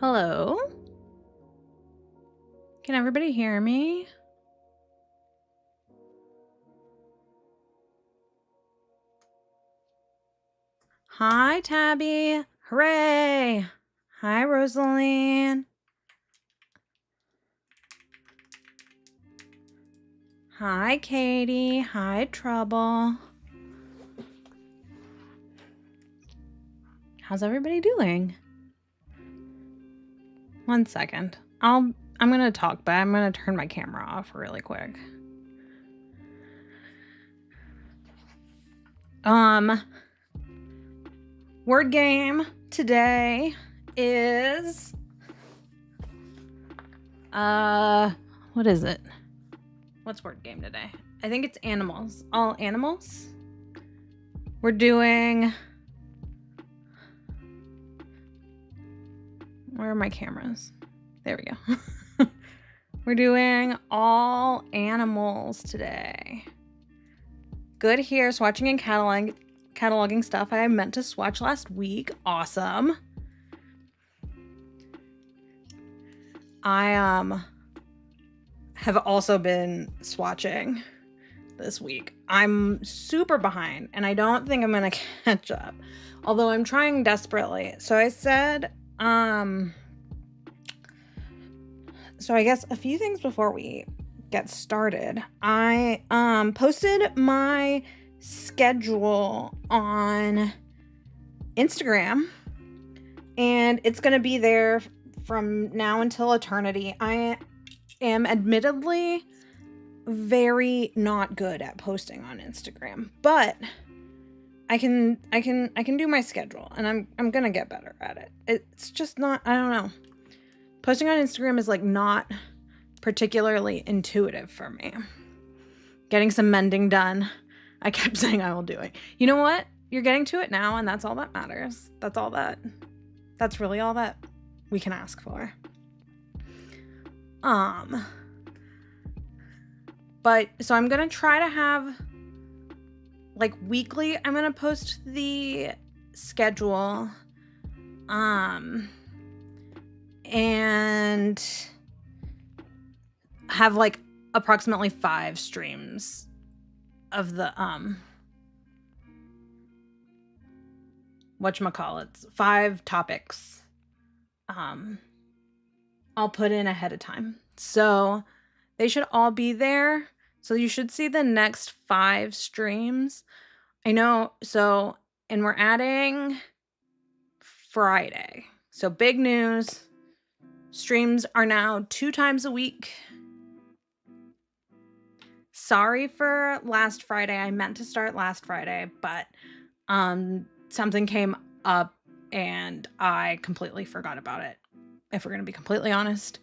Hello? Can everybody hear me? Hi, Tabby. Hooray. Hi, Rosaline. Hi, Katie. Hi, Trouble. How's everybody doing? One second. I'm going to talk, but I'm going to turn my camera off really quick. Word game today is what is it? What's word game today? I think it's animals. All animals. We're doing... Where are my cameras? There we go. We're doing all animals today. Good here. Swatching and cataloging stuff I meant to swatch last week. Awesome. I have also been swatching this week. I'm super behind and I don't think I'm gonna catch up, although I'm trying desperately. So I said so I guess a few things before we get started. I posted my schedule on Instagram and it's going to be there from now until eternity. I am admittedly very not good at posting on Instagram, but I can do my schedule and I'm going to get better at it. It's just not, I don't know. Posting on Instagram is like not particularly intuitive for me. Getting some mending done. I kept saying I will do it. You know what? You're getting to it now and that's all that matters. That's really all that we can ask for. But so I'm going to try to have like weekly, I'm going to post the schedule. And have like approximately 5 streams of the whatchamacallits, 5 topics I'll put in ahead of time. So they should all be there. So you should see the next 5 streams. I know, so, and we're adding Friday. So big news. Streams are now 2 times a week. Sorry for last Friday. I meant to start last Friday, but something came up and I completely forgot about it. If we're going to be completely honest,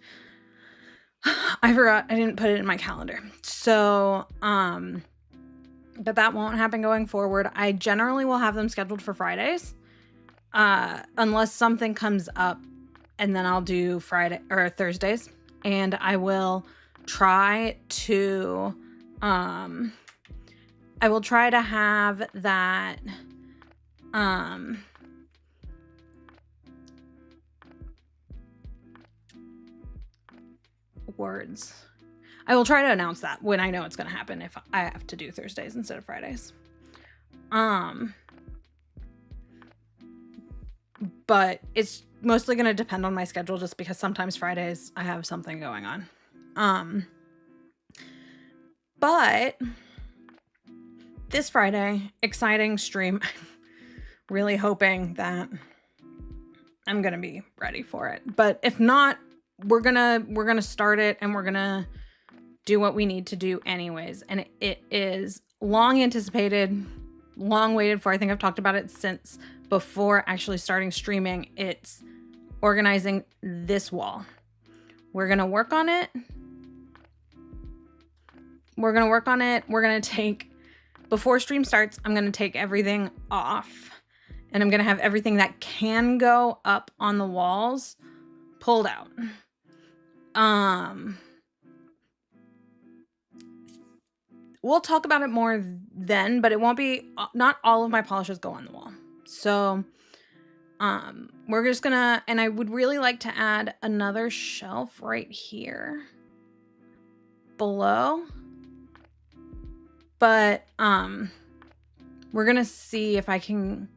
I forgot. I didn't put it in my calendar. So, but that won't happen going forward. I generally will have them scheduled for Fridays, unless something comes up. And then I'll do Friday or Thursdays, and I will try to have that words. I will try to announce that when I know it's going to happen if I have to do Thursdays instead of Fridays. But it's mostly going to depend on my schedule just because sometimes Fridays I have something going on. But this Friday, exciting stream. Really hoping that I'm going to be ready for it. But if not, we're going to start it and we're going to do what we need to do anyways. And it is long anticipated, long waited for. I think I've talked about it since before actually starting streaming. It's organizing this wall. We're going to work on it. We're going to take, before stream starts, I'm going to take everything off and I'm going to have everything that can go up on the walls pulled out. We'll talk about it more then, but it won't be, not all of my polishes go on the wall. So we're just gonna, and I would really like to add another shelf right here below, but we're gonna see if I can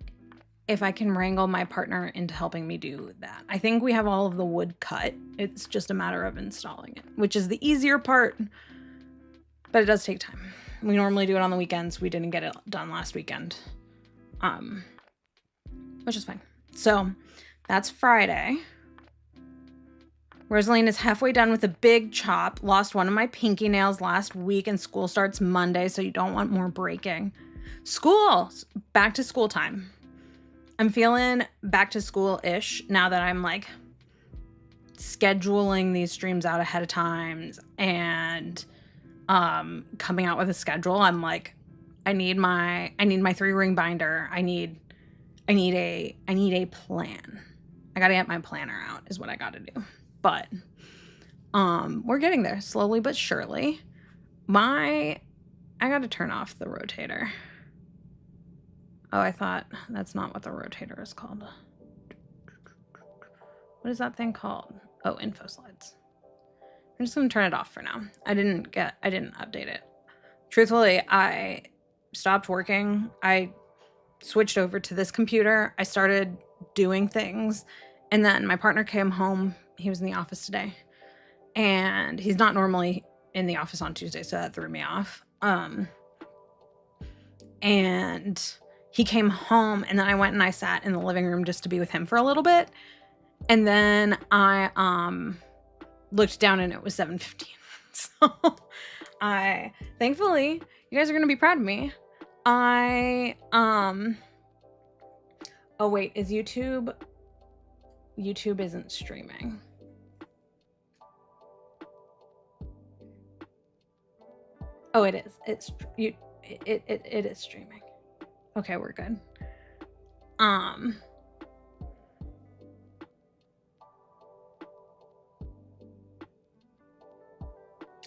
wrangle my partner into helping me do that. I think we have all of the wood cut. It's just a matter of installing it, which is the easier part, but it does take time. We normally do it on the weekends. We didn't get it done last weekend, which is fine. So that's Friday. Rosaline is halfway done with a big chop. Lost one of my pinky nails last week, and school starts Monday, so you don't want more breaking. School! Back to school time. I'm feeling back to school-ish now that I'm like scheduling these streams out ahead of time and coming out with a schedule. I'm like, I need my 3-ring binder. I need a plan. I gotta get my planner out is what I gotta do. But we're getting there slowly but surely. I gotta turn off the rotator. Oh, I thought that's not what the rotator is called. What is that thing called? Oh, info slides. I'm just gonna turn it off for now. I didn't update it. Truthfully, I stopped working. I switched over to this computer. I started doing things, and then my partner came home. He was in the office today, and he's not normally in the office on Tuesday, so that threw me off. And he came home, and then I went and I sat in the living room just to be with him for a little bit. And then I looked down and it was 7:15. So thankfully, you guys are going to be proud of me. Oh wait, is YouTube isn't streaming. Oh, it is. It is streaming. Okay, we're good.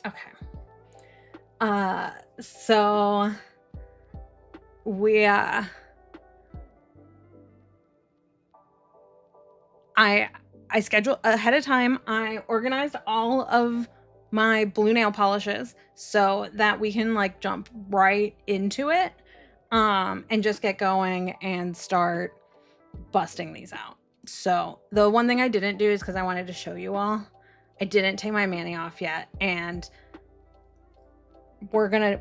Okay. So we I scheduled ahead of time. I organized all of my blue nail polishes so that we can like jump right into it and just get going and start busting these out. So the one thing I didn't do is because I wanted to show you all, I didn't take my mani off yet, and we're gonna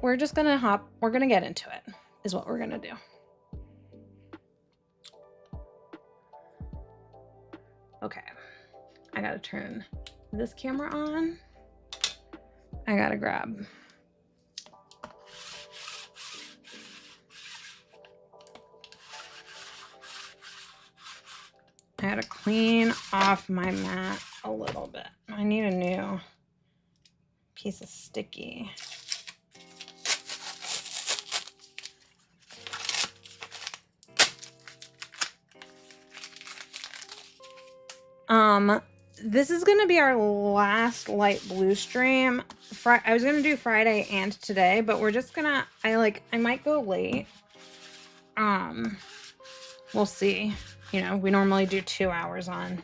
get into it is what we're gonna do. Okay, I gotta turn this camera on. I gotta grab I gotta clean off my mat a little bit. I need a new piece of sticky. This is gonna be our last light blue stream. I was gonna do Friday and today, but we're just gonna, I might go late. We'll see. You know, we normally do 2 hours on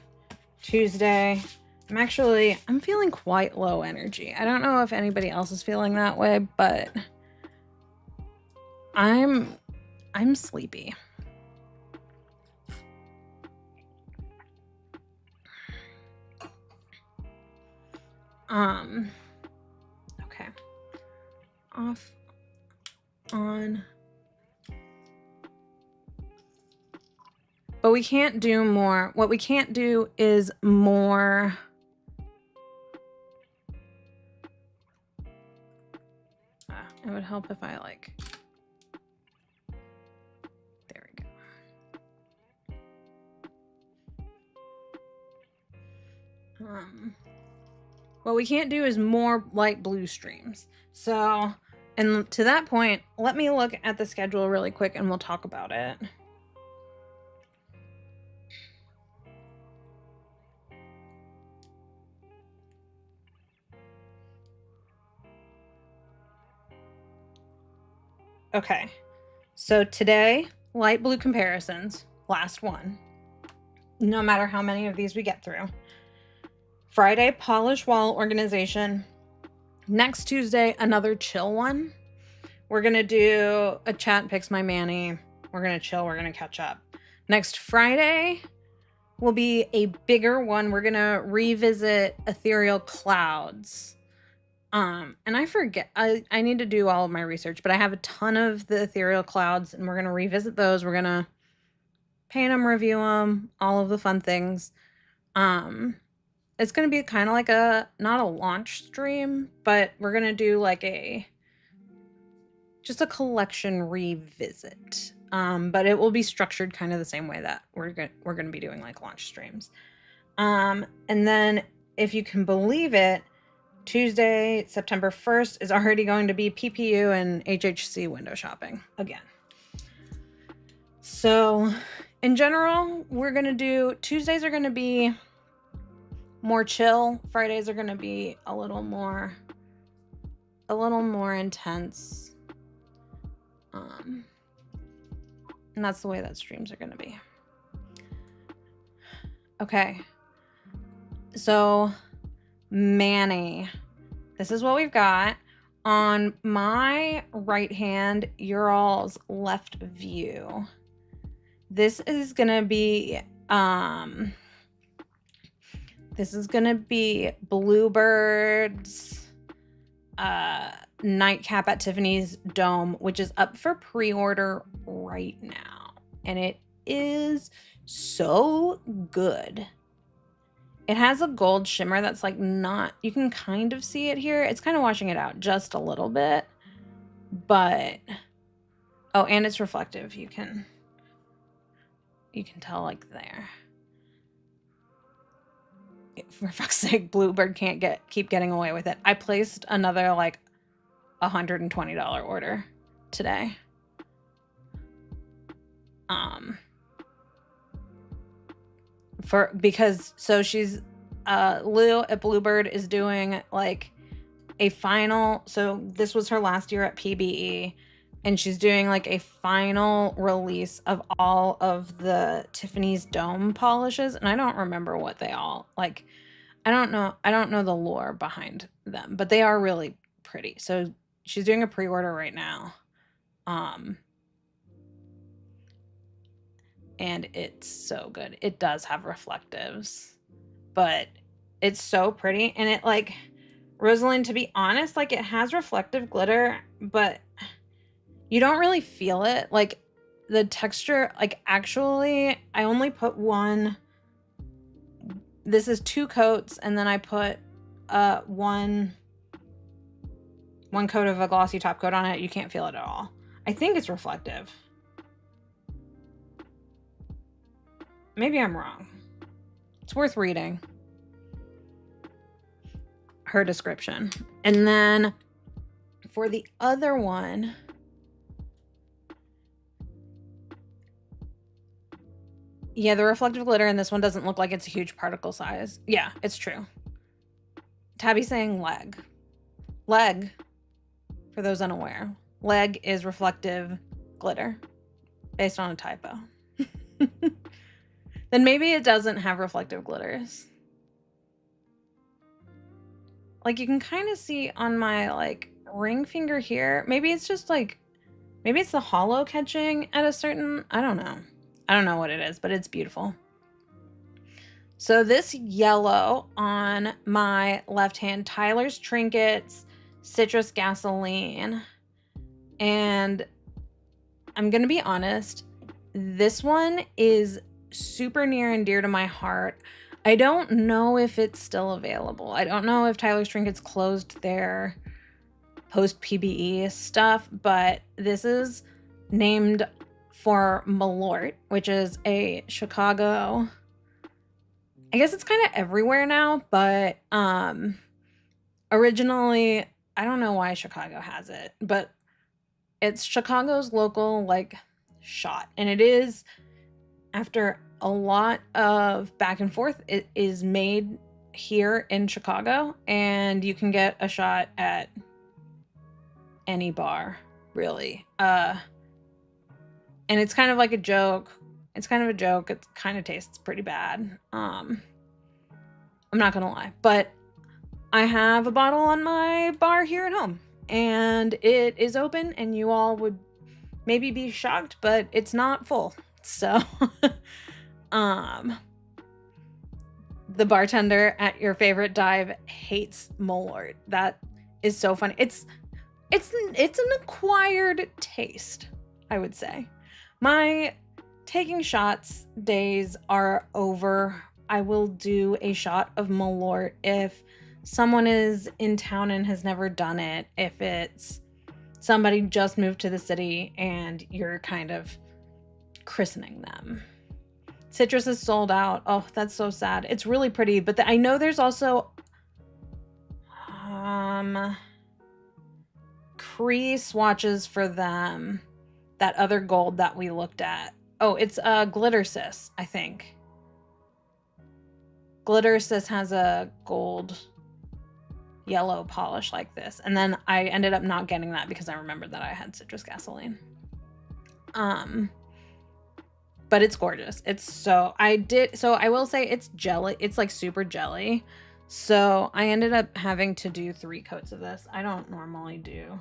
Tuesday. I'm feeling quite low energy. I don't know if anybody else is feeling that way, but I'm sleepy. Okay. Off, on. But we can't do more. What we can't do is more. It would help if I like. There we go. What we can't do is more light blue streams. So, and to that point, let me look at the schedule really quick and we'll talk about it. Okay, so today, light blue comparisons, last one. no matter how many of these we get through. Friday, polish wall organization. Next Tuesday, another chill one. We're going to do a chat picks my Manny. We're going to chill. We're going to catch up. Next Friday will be a bigger one. We're going to revisit ethereal clouds. And I forget, I need to do all of my research, but I have a ton of the ethereal clouds and we're going to revisit those. We're going to paint them, review them, all of the fun things. It's going to be kind of like not a launch stream, but we're going to do like just a collection revisit. But it will be structured kind of the same way that we're going to be doing like launch streams. And then if you can believe it, Tuesday, September 1st is already going to be PPU and HHC window shopping again. So in general, we're going to do, Tuesdays are going to be more chill. Fridays are going to be a little more intense. And that's the way that streams are going to be. Okay. So, Manny. This is what we've got. On my right hand, your all's left view. This is going to be Bluebird's nightcap at Tiffany's Dome, which is up for pre-order right now. And it is so good. It has a gold shimmer that's like not, you can kind of see it here. It's kind of washing it out just a little bit. But, oh, and it's reflective. You can tell like there. For fuck's sake, Bluebird can't keep getting away with it. I placed another like $120 order today. So she's Lou at Bluebird is doing like a final, so this was her last year at PBE, and she's doing like a final release of all of the Tiffany's Dome polishes, and I don't remember what they all like. I don't know the lore behind them, but they are really pretty. So she's doing a pre-order right now. And it's so good. It does have reflectives, but it's so pretty. And it like, Rosalind, to be honest, like it has reflective glitter, but you don't really feel it. Like the texture, like actually I only put one. This is 2 coats, and then I put one coat of a glossy top coat on it. You can't feel it at all. I think it's reflective. Maybe I'm wrong. It's worth reading her description. And then for the other one, yeah, the reflective glitter in this one doesn't look like it's a huge particle size. Yeah, it's true. Tabby's saying leg. Leg, for those unaware, leg is reflective glitter based on a typo. Then maybe it doesn't have reflective glitters. Like you can kind of see on my like ring finger here. Maybe it's just like, maybe it's the hollow catching at a certain, I don't know. I don't know what it is, but it's beautiful. So this yellow on my left hand, Tyler's Trinkets, Citrus Gasoline. And I'm going to be honest, this one is super near and dear to my heart. I don't know if it's still available. I don't know if Tyler's Trinkets closed their post PBE stuff, but this is named for Malort, which is a Chicago, I guess it's kind of everywhere now, but originally, I don't know why Chicago has it, but it's Chicago's local like shot, and it is, after a lot of back and forth, it is made here in Chicago, and you can get a shot at any bar, really. And it's kind of like a joke It's kind of a joke. It kind of tastes pretty bad. I'm not gonna lie, but I have a bottle on my bar here at home, and it is open, and you all would maybe be shocked, but it's not full. So, the bartender at your favorite dive hates Malort. That is so funny. It's an acquired taste, I would say. My taking shots days are over. I will do a shot of Malort if someone is in town and has never done it. If it's somebody just moved to the city and you're kind of christening them. Citrus is sold out. Oh, that's so sad. It's really pretty, but I know there's also Cree swatches for them. That other gold that we looked at. Oh, it's Glitter Sis, I think. Glitter Sis has a gold yellow polish like this. And then I ended up not getting that because I remembered that I had citrus gasoline. But it's gorgeous. I will say it's jelly. It's like super jelly. So I ended up having to do 3 coats of this. I don't normally do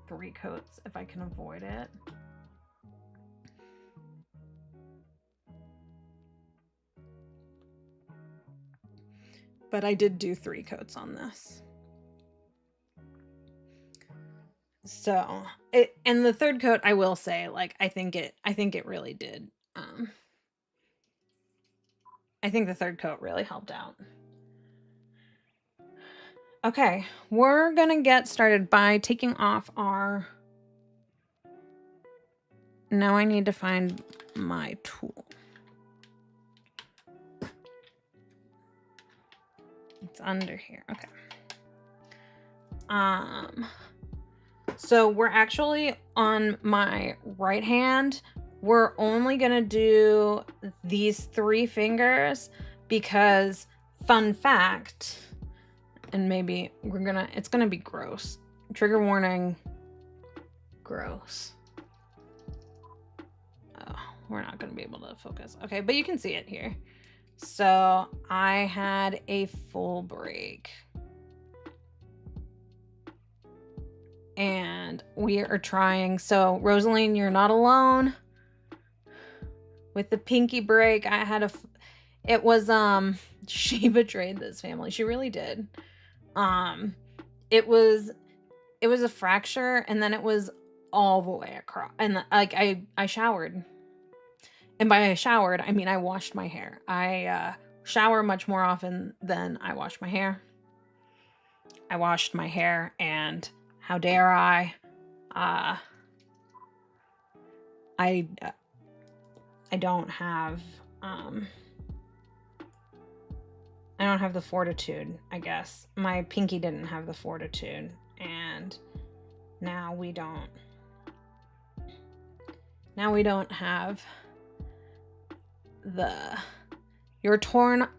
3 coats if I can avoid it. But I did do 3 coats on this. So and the 3rd coat, I will say, like, I think it really did. I think the 3rd coat really helped out. Okay, we're gonna get started by taking off our. Now I need to find my tool. It's under here. Okay. So we're actually on my right hand. We're only gonna do these 3 fingers because, fun fact, and maybe it's gonna be gross. Trigger warning, gross. Oh, we're not gonna be able to focus. Okay, but you can see it here. So I had a full break. And we are trying. So Rosaline, you're not alone with the pinky break. It was, she betrayed this family. She really did. It was a fracture, and then it was all the way across. And like I showered. And by I showered, I mean I washed my hair. I shower much more often than I wash my hair. I washed my hair, and how dare I? I don't have the fortitude, I guess. My pinky didn't have the fortitude, and now we don't have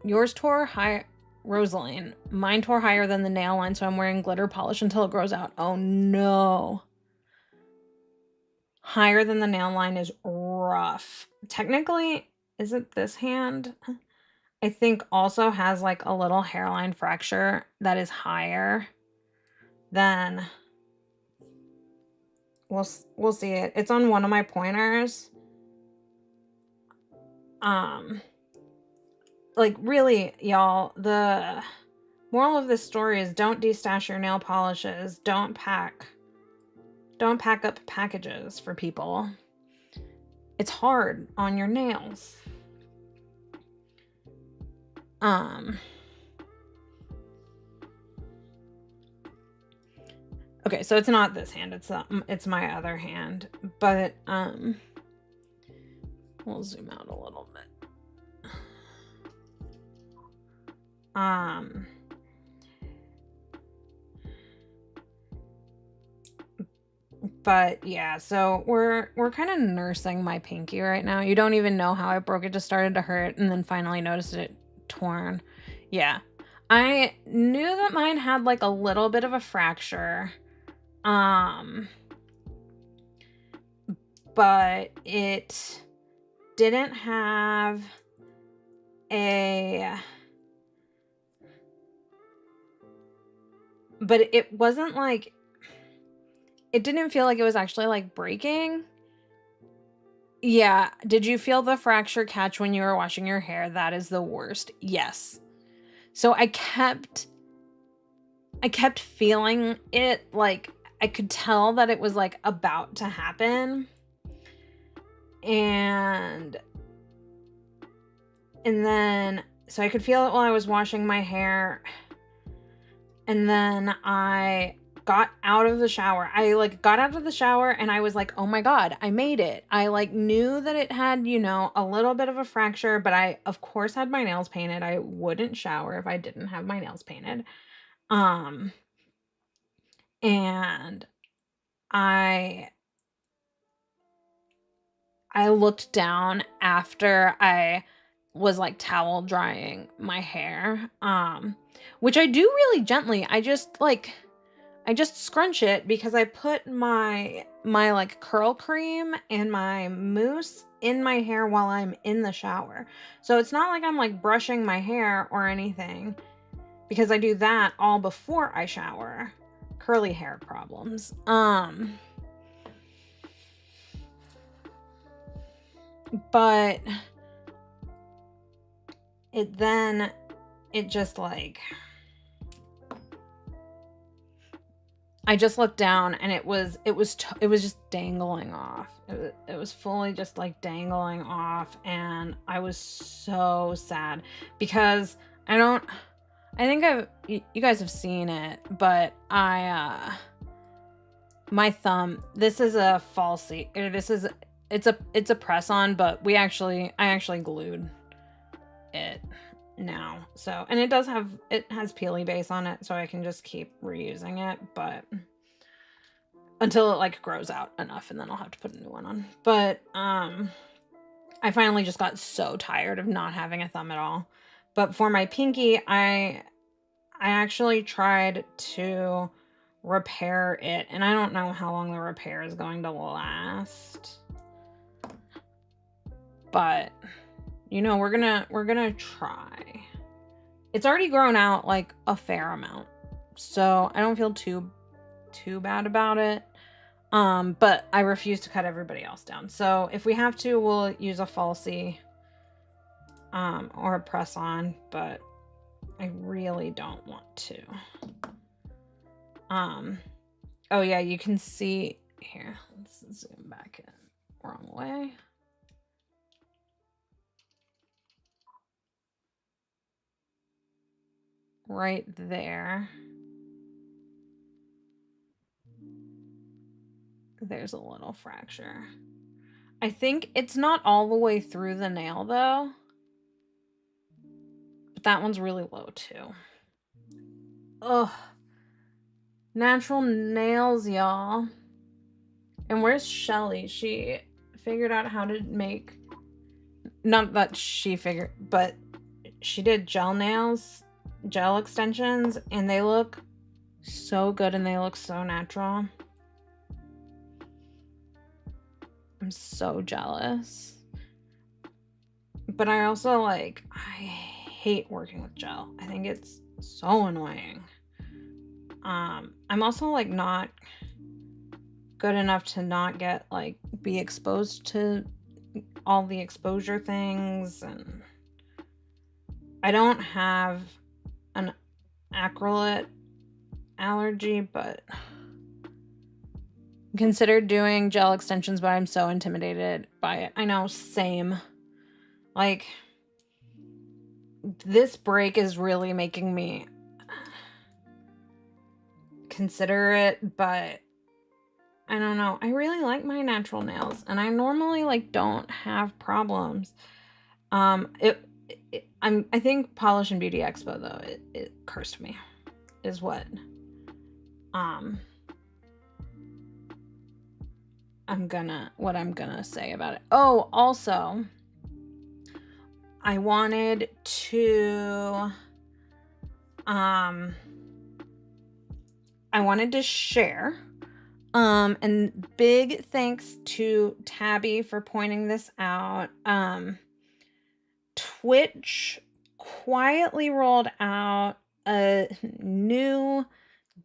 yours tore high, Rosaline. Mine tore higher than the nail line, so I'm wearing glitter polish until it grows out. Oh no. Higher than the nail line is rough. Technically, is it this hand? I think also has like a little hairline fracture that is higher than. We'll see it. It's on one of my pointers. Like, really, y'all, the moral of this story is don't destash your nail polishes. Don't pack up packages for people. It's hard on your nails. Okay, so it's not this hand. It's my other hand. But we'll zoom out a little bit. But yeah, so we're kind of nursing my pinky right now. You don't even know how I broke it. Just started to hurt and then finally noticed it torn. Yeah, I knew that mine had like a little bit of a fracture. But it didn't have but it wasn't like, it didn't feel like it was actually like breaking. Yeah. Did you feel the fracture catch when you were washing your hair? That is the worst. Yes. So I kept feeling it, like I could tell that it was like about to happen. And then, so I could feel it while I was washing my hair. And then I got out of the shower. I like got out of the shower and I was like, oh my God, I made it. I like knew that it had, you know, a little bit of a fracture, but I of course had my nails painted. I wouldn't shower if I didn't have my nails painted. And I looked down after I was like towel drying my hair, which I do really gently. I just scrunch it because I put my like curl cream and my mousse in my hair while I'm in the shower. So it's not like I'm like brushing my hair or anything, because I do that all before I shower. Curly hair problems. But it just like, I just looked down and it was just dangling off. It was fully just like dangling off, and I was so sad because I think you guys have seen it, but my thumb, this is a falsie. It's a press on, but I actually glued it now. So, and it has peely base on it, so I can just keep reusing it, but until it like grows out enough, and then I'll have to put a new one on. But I finally just got so tired of not having a thumb at all. But for my pinky, I actually tried to repair it, and I don't know how long the repair is going to last. But you know, we're gonna try. It's already grown out like a fair amount, so I don't feel too bad about it. But I refuse to cut everybody else down. So if we have to, we'll use a falsie or a press on, but I really don't want to. Oh yeah, you can see here. Let's zoom back in. Wrong way. Right there. There's a little fracture. I think it's not all the way through the nail though. But that one's really low too. Ugh. Natural nails, y'all. And where's Shelly? She figured out how to make, not that she figured, but she did gel nails, gel extensions, and they look so good and they look so natural. I'm so jealous. But I also I hate working with gel. I think it's so annoying. I'm also not good enough to not get be exposed to all the exposure things, and I don't have an acrylic allergy, but considered doing gel extensions, but I'm so intimidated by it. I know, same. This break is really making me consider it, but I don't know. I really like my natural nails, and I normally don't have problems. I think Polish and Beauty Expo though, it cursed me, is what I'm gonna say about it. Oh, also, I wanted to share And big thanks to Tabby for pointing this out. Twitch quietly rolled out a new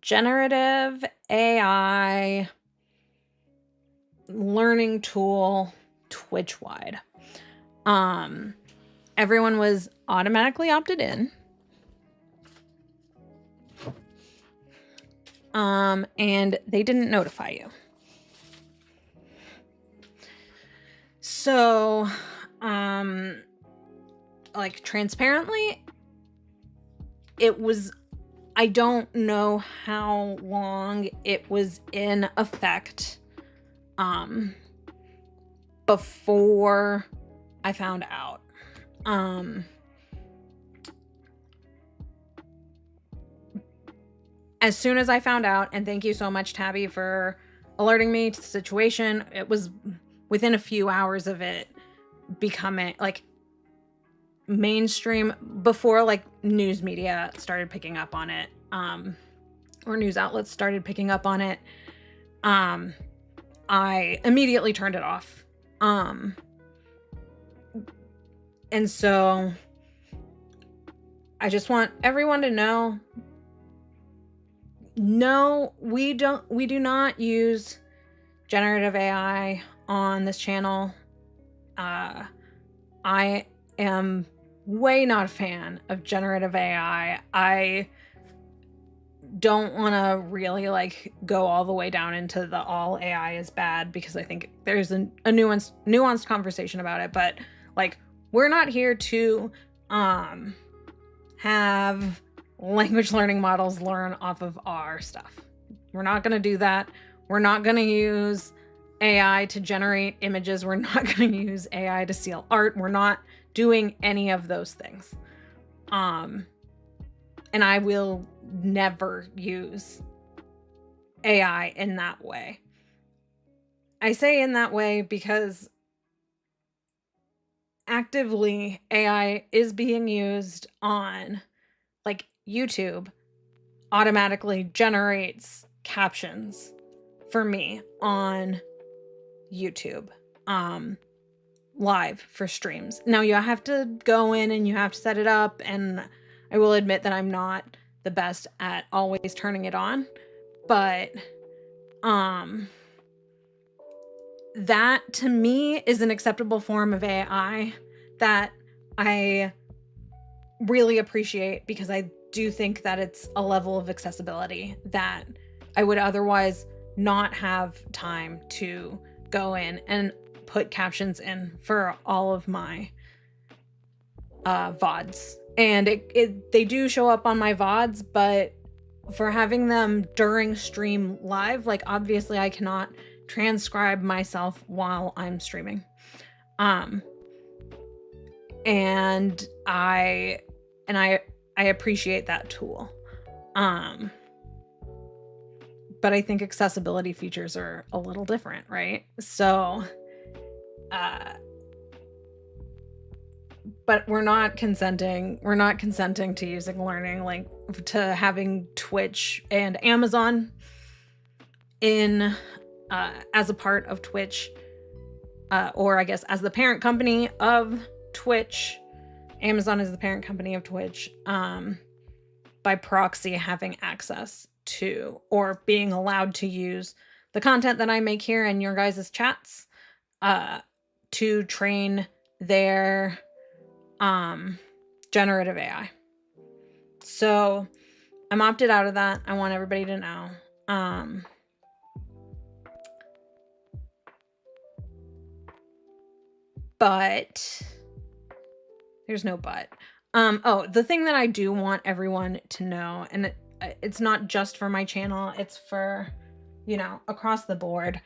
generative AI learning tool Twitch-wide. Everyone was automatically opted in. And they didn't notify you. So, like, transparently, I don't know how long it was in effect, before I found out. As soon as I found out, and thank you so much, Tabby, for alerting me to the situation, it was within a few hours of it becoming, like, mainstream, before, like, news media started picking up on it, or news outlets started picking up on it. I immediately turned it off. And so I just want everyone to know, no, we do not use generative AI on this channel. I am way not a fan of generative AI. I don't want to really, like, go all the way down into the all AI is bad, because I think there's a nuanced conversation about it. But, like, we're not here to have language learning models learn off of our stuff. We're not going to do that. We're not going to use AI to generate images. We're not going to use AI to steal art. We're not doing any of those things. And I will never use AI in that way. I say in that way because actively AI is being used on, like, YouTube automatically generates captions for me on YouTube, live for streams. Now you have to go in and you have to set it up, and I will admit that I'm not the best at always turning it on, but that to me is an acceptable form of AI that I really appreciate, because I do think that it's a level of accessibility that I would otherwise not have time to go in and put captions in for all of my VODs. And they do show up on my VODs, but for having them during stream live, like, obviously I cannot transcribe myself while I'm streaming. And I appreciate that tool. But I think accessibility features are a little different, right? So, but we're not consenting to using learning, like, to having Twitch and Amazon in as a part of Twitch, or I guess as the parent company of Twitch. Amazon is the parent company of Twitch, by proxy having access to, or being allowed to use, the content that I make here in your guys' chats, to train their generative AI. So I'm opted out of that. I want everybody to know. But there's no but. Oh, the thing that I do want everyone to know, and it's not just for my channel, it's for, you know, across the board.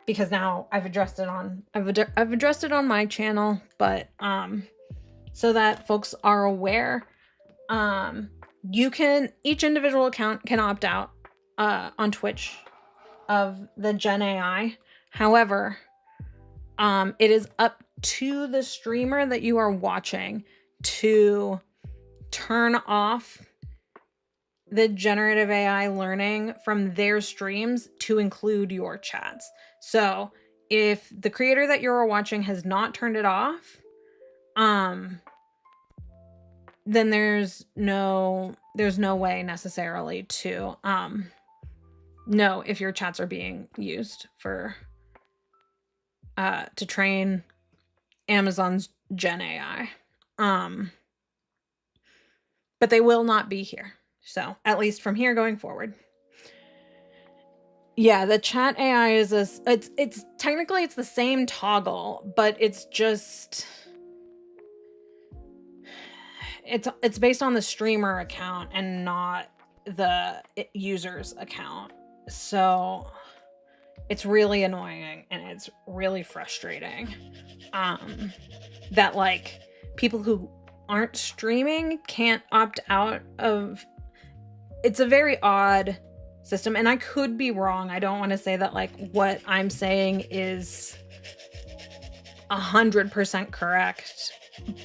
Because now I've addressed it on my channel, but so that folks are aware, each individual account can opt out on Twitch of the Gen AI. However, it is up to the streamer that you are watching to turn off the generative AI learning from their streams to include your chats. So if the creator that you're watching has not turned it off, then there's no way necessarily to know if your chats are being used for to train Amazon's Gen AI. But they will not be here. So at least from here going forward. Yeah, the chat AI is it's technically it's the same toggle, but it's just it's based on the streamer account and not the user's account. So it's really annoying and it's really frustrating that like people who aren't streaming can't opt out of. It's a very odd system, and I could be wrong. I don't want to say that like what I'm saying is 100% correct,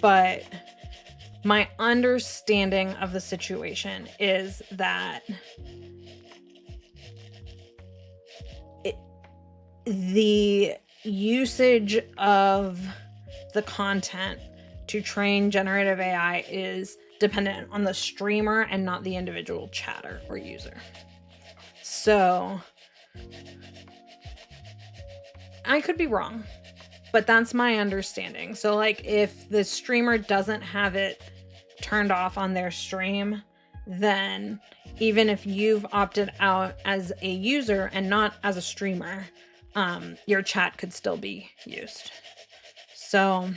but my understanding of the situation is that the usage of the content to train generative AI is dependent on the streamer and not the individual chatter or user. So I could be wrong, but that's my understanding. So like if the streamer doesn't have it turned off on their stream, then even if you've opted out as a user and not as a streamer, your chat could still be used. So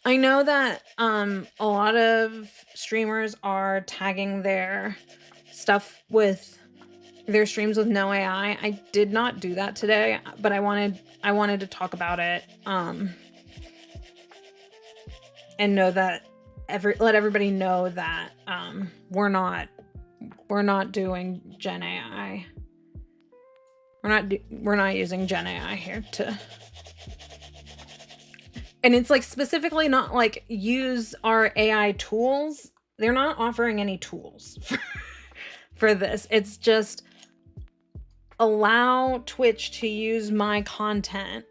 I know that a lot of streamers are tagging their stuff with their streams with no AI. I did not do that today, but I wanted to talk about it and know that let everybody know that we're not doing Gen AI. We're not using Gen AI here to. And it's like specifically not like use our AI tools. They're not offering any tools for this. It's just allow Twitch to use my content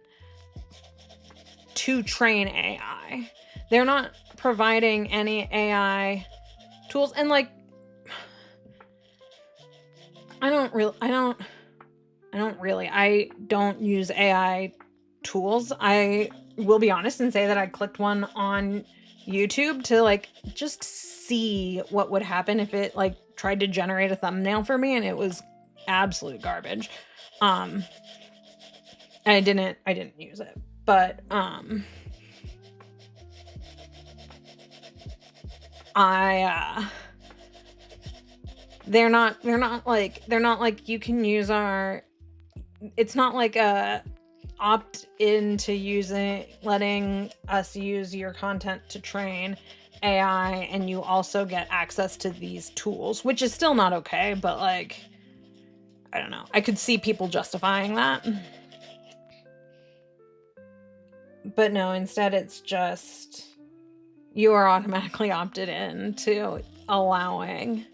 to train AI. They're not providing any AI tools. And like, I don't use AI tools. I will be honest and say that I clicked one on YouTube to like just see what would happen if it like tried to generate a thumbnail for me, and it was absolute garbage. And I didn't use it, but they're not like you can use our. It's not like a opt into letting us use your content to train AI, and you also get access to these tools, which is still not okay, but like, I don't know. I could see people justifying that. But no, instead it's just you are automatically opted in to allowing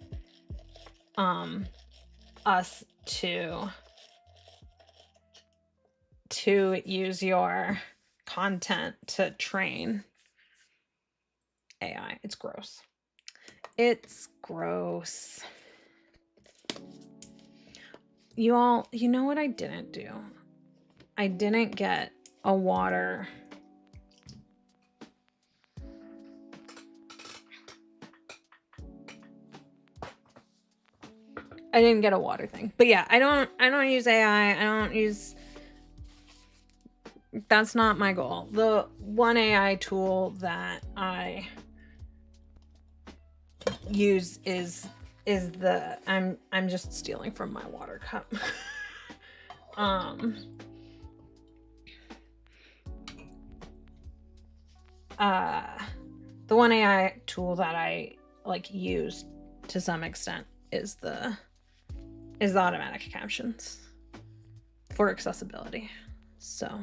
us to use your content to train AI. It's gross. It's gross. You all, you know what I didn't do? I didn't get a water. I didn't get a water thing. But yeah, I don't use AI. I don't use. That's not my goal. The one AI tool that I use is the I'm just stealing from my water cup. The one AI tool that I like use to some extent is the automatic captions for accessibility. So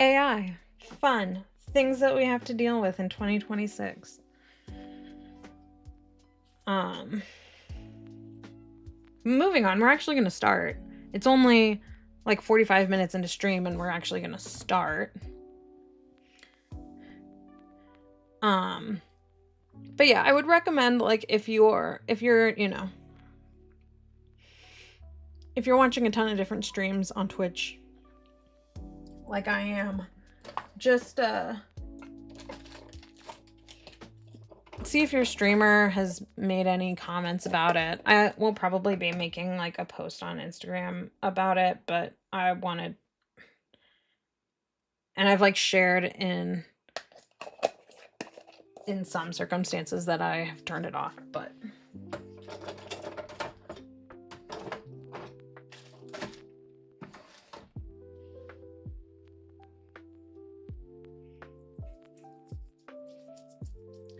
AI. Fun. Things that we have to deal with in 2026. Moving on, we're actually going to start. It's only like 45 minutes into stream and we're actually going to start. But yeah, I would recommend, like, if you're, you know, if you're watching a ton of different streams on Twitch, like I am, just see if your streamer has made any comments about it. I will probably be making like a post on Instagram about it, but I wanted, and I've like shared in some circumstances that I have turned it off, but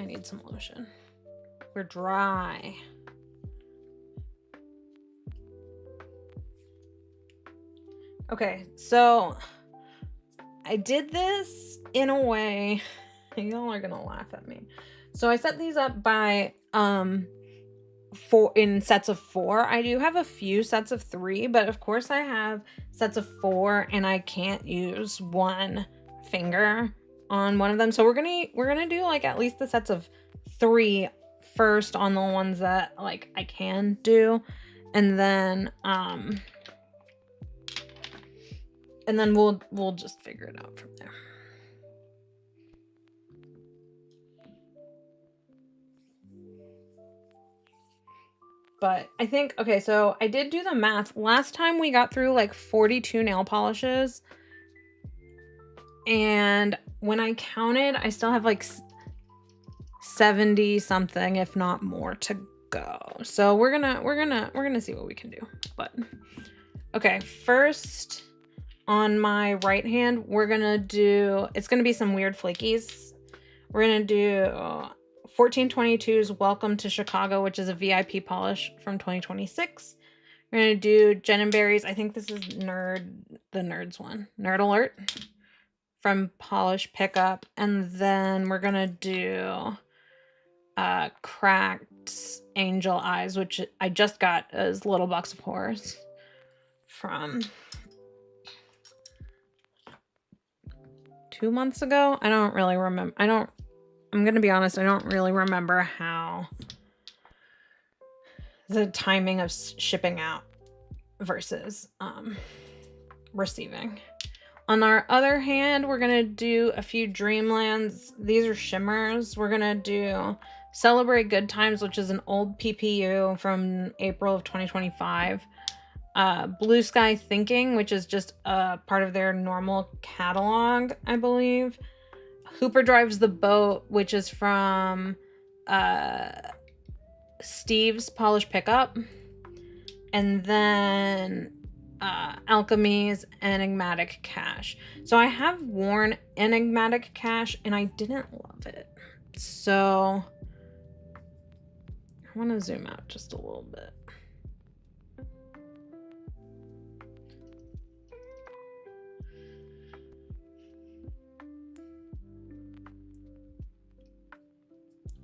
I need some lotion. We're dry. Okay, so I did this in a way, y'all are gonna laugh at me. So I set these up by in sets of 4. I do have a few sets of 3, but of course I have sets of 4 and I can't use one finger on one of them. So we're gonna do like at least the sets of 3 first on the ones that like I can do, and then we'll just figure it out from there. But I think, okay, so I did do the math. Last time we got through like 42 nail polishes. And when I counted, I still have like 70 something, if not more, to go. So we're gonna see what we can do. But okay, first on my right hand, we're gonna do, it's gonna be some weird flakies. We're gonna do 1422's Welcome to Chicago, which is a VIP polish from 2026. We're gonna do Jen and Berry's, I think this is the Nerds one, Nerd Alert from Polish Pickup. And then we're gonna do Cracked Angel Eyes, which I just got as Little Box of Horrors from 2 months ago. I don't really remember. I'm gonna be honest, I don't really remember how the timing of shipping out versus receiving. On our other hand, we're gonna do a few Dreamlands. These are shimmers. We're gonna do Celebrate Good Times, which is an old PPU from April of 2025. Blue Sky Thinking, which is just a part of their normal catalog, I believe. Hooper Drives the Boat, which is from Steve's Polish Pickup. And then Alchemy's Enigmatic Cash. So I have worn Enigmatic Cash and I didn't love it. So I want to zoom out just a little bit.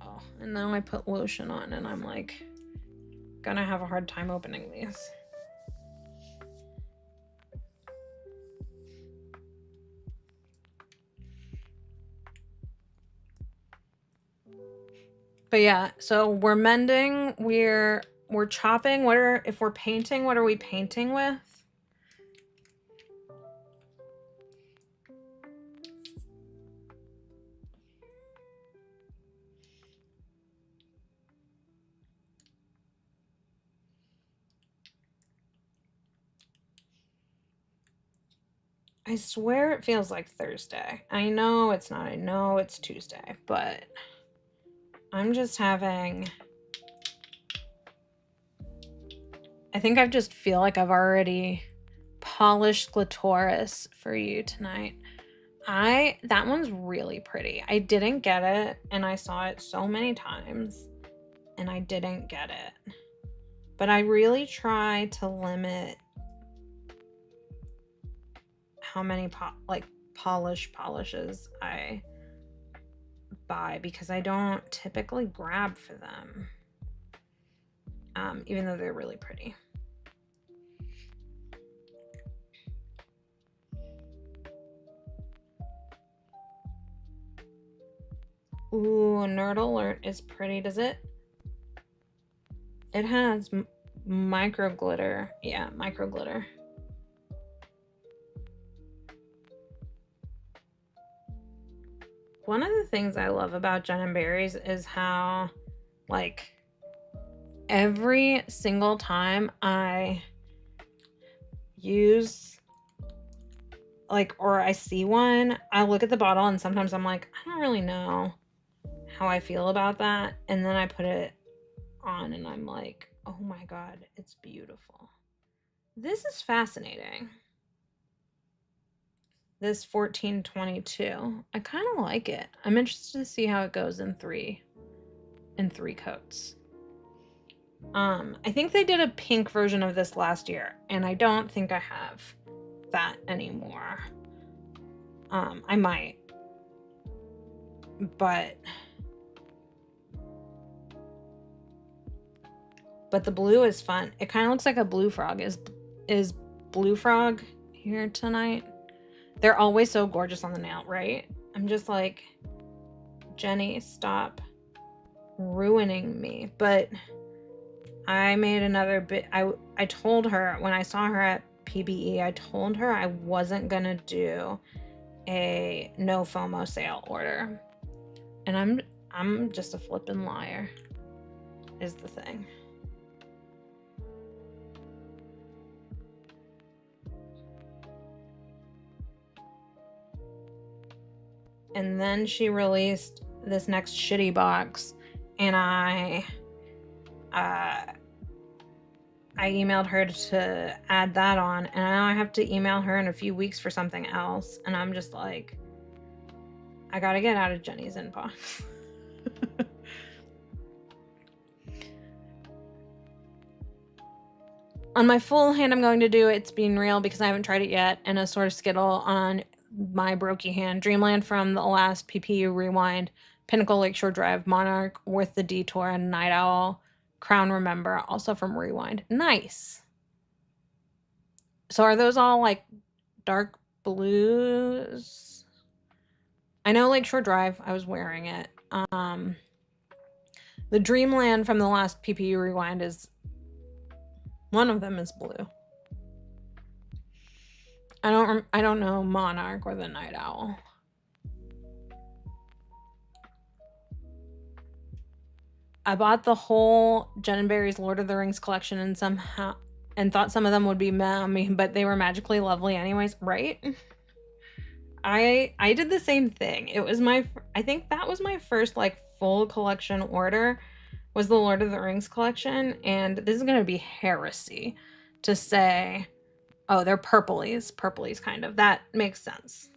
Oh, and now I put lotion on and I'm like gonna have a hard time opening these. But yeah, so we're mending, we're chopping. If we're painting, what are we painting with? I swear it feels like Thursday. I know it's not. I know it's Tuesday, but I'm just having... I think I just feel like I've already polished Clitoris for you tonight. That one's really pretty. I didn't get it, and I saw it so many times, and I didn't get it. But I really try to limit how many polishes I buy because I don't typically grab for them, even though they're really pretty. Ooh, Nerd Alert is pretty. Does it? It has micro glitter. Yeah, micro glitter. One of the things I love about Jen & Barry's is how, like, every single time I use, like, or I see one, I look at the bottle and sometimes I'm like, I don't really know how I feel about that. And then I put it on and I'm like, oh my God, it's beautiful. This is fascinating. This 1422. I kind of like it. I'm interested to see how it goes in three coats. I think they did a pink version of this last year, and I don't think I have that anymore. I might, but the blue is fun. It kind of looks like a blue frog. Is Blue Frog here tonight? They're always so gorgeous on the nail, right? I'm just like, Jenny, stop ruining me. But I made another bit. I told her when I saw her at PBE, I told her I wasn't gonna do a no FOMO sale order. And I'm just a flippin' liar, is the thing. And then she released this next shitty box, and I emailed her to add that on, and now I have to email her in a few weeks for something else, and I'm just like, I gotta get out of Jenny's inbox. On my full hand, I'm going to do It's Being Real because I haven't tried it yet, and a sort of Skittle on my brokey hand. Dreamland from the last PPU Rewind, Pinnacle Lakeshore Drive, Monarch Worth the Detour, and Night Owl, Crown Remember, also from Rewind. Nice. So are those all like dark blues? I know Lakeshore Drive, I was wearing it. The Dreamland from the last PPU Rewind is, one of them is blue. I don't know Monarch or the Night Owl. I bought the whole Jen & Barry's Lord of the Rings collection and thought some of them would be meh, but they were magically lovely anyways, right? I did the same thing. It was I think that was my first like full collection order, was the Lord of the Rings collection, and this is gonna be heresy to say, oh, they're purplies kind of. That makes sense.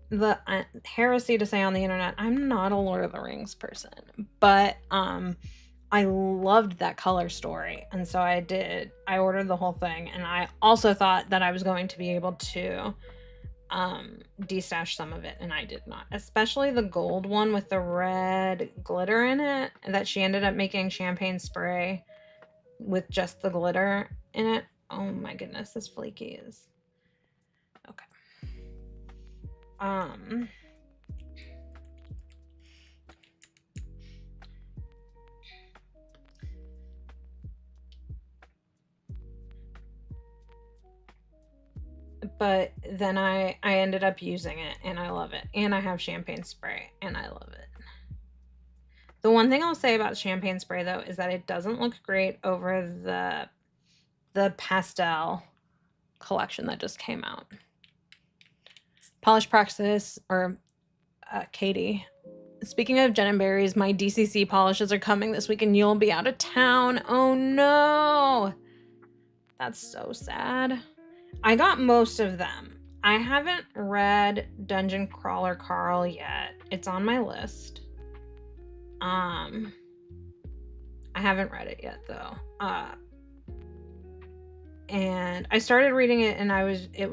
The heresy to say on the internet, I'm not a Lord of the Rings person, but I loved that color story, and so I ordered the whole thing, and I also thought that I was going to be able to destash some of it, and I did not, especially the gold one with the red glitter in it that she ended up making champagne spray with just the glitter in it. Oh my goodness, this flaky is okay. But then I ended up using it, and I love it, and I have champagne spray, and I love it. The one thing I'll say about champagne spray though is that it doesn't look great over the pastel collection that just came out. Polish Praxis, or Katie. Speaking of Jen & Barry's, my DCC polishes are coming this week and you'll be out of town. Oh no! That's so sad. I got most of them. I haven't read Dungeon Crawler Carl yet. It's on my list. I haven't read it yet though. and I started reading it, and it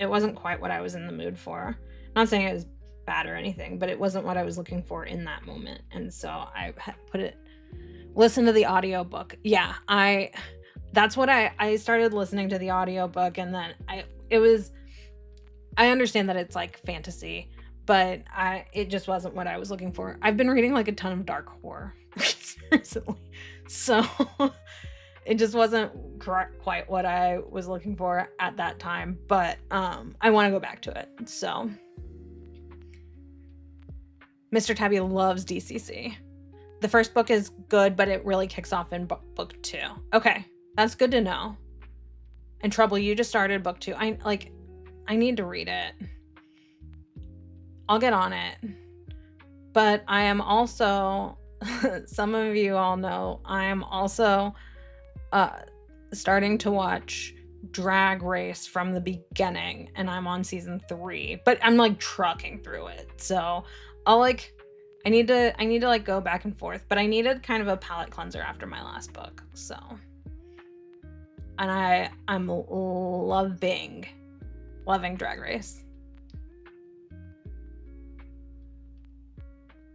wasn't quite what I was in the mood for. Not saying it was bad or anything, but it wasn't what I was looking for in that moment. And so I listen to the audiobook. Yeah, that's what I started listening to the audiobook, and then I understand that it's like fantasy, but it just wasn't what I was looking for. I've been reading like a ton of dark horror recently, so it just wasn't quite what I was looking for at that time, but I want to go back to it. So Mr. Tabby loves DCC. The first book is good, but it really kicks off in book 2. Okay, that's good to know. And Trouble, you just started book 2. I need to read it. I'll get on it. But I am also, some of you all know, I am also starting to watch Drag Race from the beginning, and I'm on season 3, but I'm like trucking through it. So I need to like go back and forth, but I needed kind of a palate cleanser after my last book. So, and I'm loving Drag Race.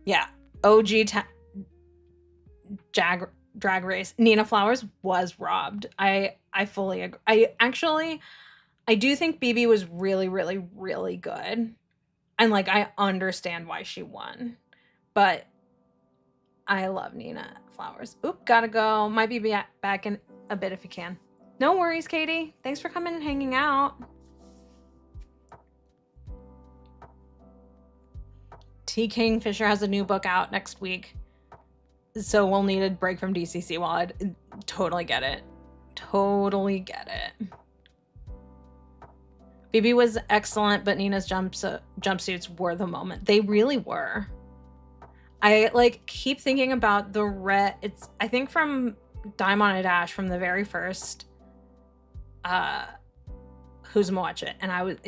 Yeah, OG Drag Race. Nina Flowers was robbed. I fully agree. I do think BB was really, really, really good. And like, I understand why she won. But I love Nina Flowers. Oop, gotta go. Might be back in a bit if you can. No worries, Katie. Thanks for coming and hanging out. T. Kingfisher has a new book out next week, so we'll need a break from DCC. While I totally get it. Totally get it. BB was excellent, but Nina's jumpsuits were the moment. They really were. I like keep thinking about the red. It's, I think, from Dime on a Dash, from the very first Who's Watch It, and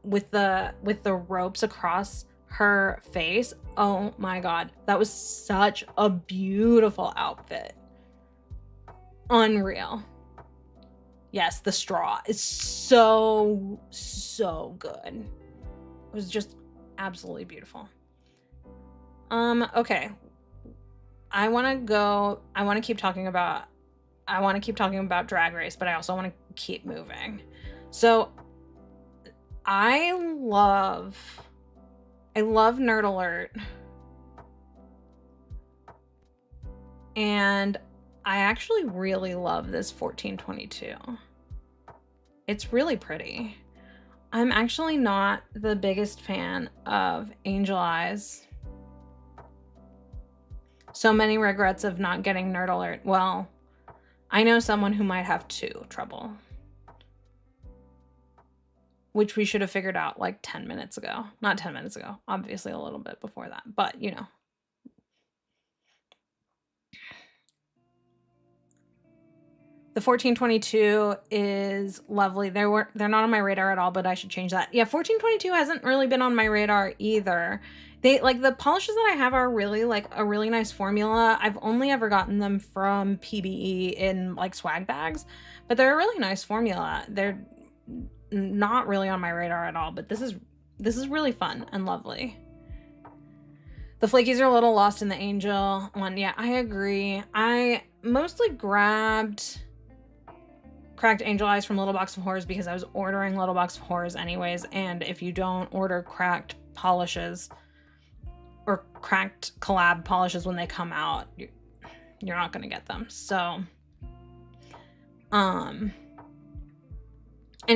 with the ropes across her face. Oh my god, that was such a beautiful outfit. Unreal. Yes, the straw is so good. It was just absolutely beautiful. Okay. I want to keep talking about Drag Race, but I also want to keep moving. So I love Nerd Alert. And I actually really love this 1422. It's really pretty. I'm actually not the biggest fan of Angel Eyes. So many regrets of not getting Nerd Alert. Well, I know someone who might have 2, Trouble. Which we should have figured out like 10 minutes ago. Not 10 minutes ago. Obviously a little bit before that. But, you know. The 1422 is lovely. They're not on my radar at all, but I should change that. Yeah, 1422 hasn't really been on my radar either. They like the polishes that I have are really like a really nice formula. I've only ever gotten them from PBE in like swag bags, but they're a really nice formula. They're not really on my radar at all, but this is really fun and lovely. The flakies are a little lost in the Angel one. Yeah, I agree. I mostly grabbed Cracked Angel Eyes from Little Box of Horrors because I was ordering Little Box of Horrors anyways, and if you don't order cracked polishes or cracked collab polishes when they come out, you're not going to get them. So and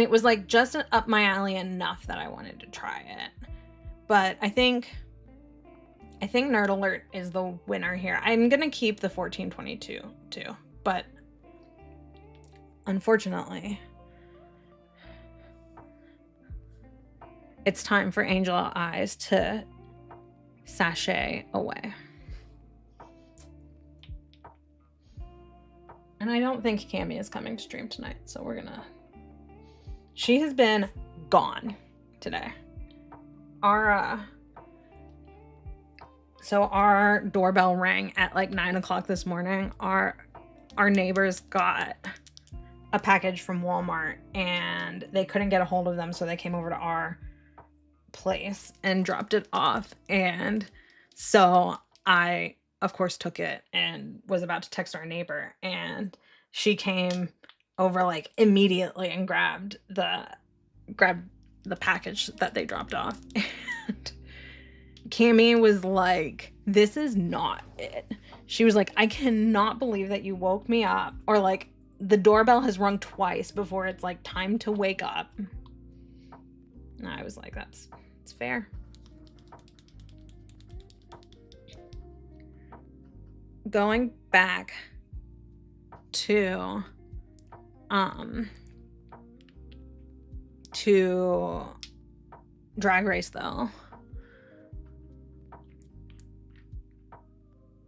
it was like just up my alley enough that I wanted to try it. But I think Nerd Alert is the winner here. I'm going to keep the 1422 too, but unfortunately, it's time for Angel Eyes to sashay away. And I don't think Cami is coming to stream tonight, so she has been gone today. Our doorbell rang at like 9 o'clock this morning. Our neighbors got a package from Walmart and they couldn't get a hold of them, so they came over to our place and dropped it off. And so I, of course, took it and was about to text our neighbor, and she came over like immediately and grabbed the package that they dropped off. And Cammie was like, this is not it. She was like, I cannot believe that you woke me up, or like the doorbell has rung twice before it's like time to wake up. And I was like, it's fair. Going back to Drag Race though,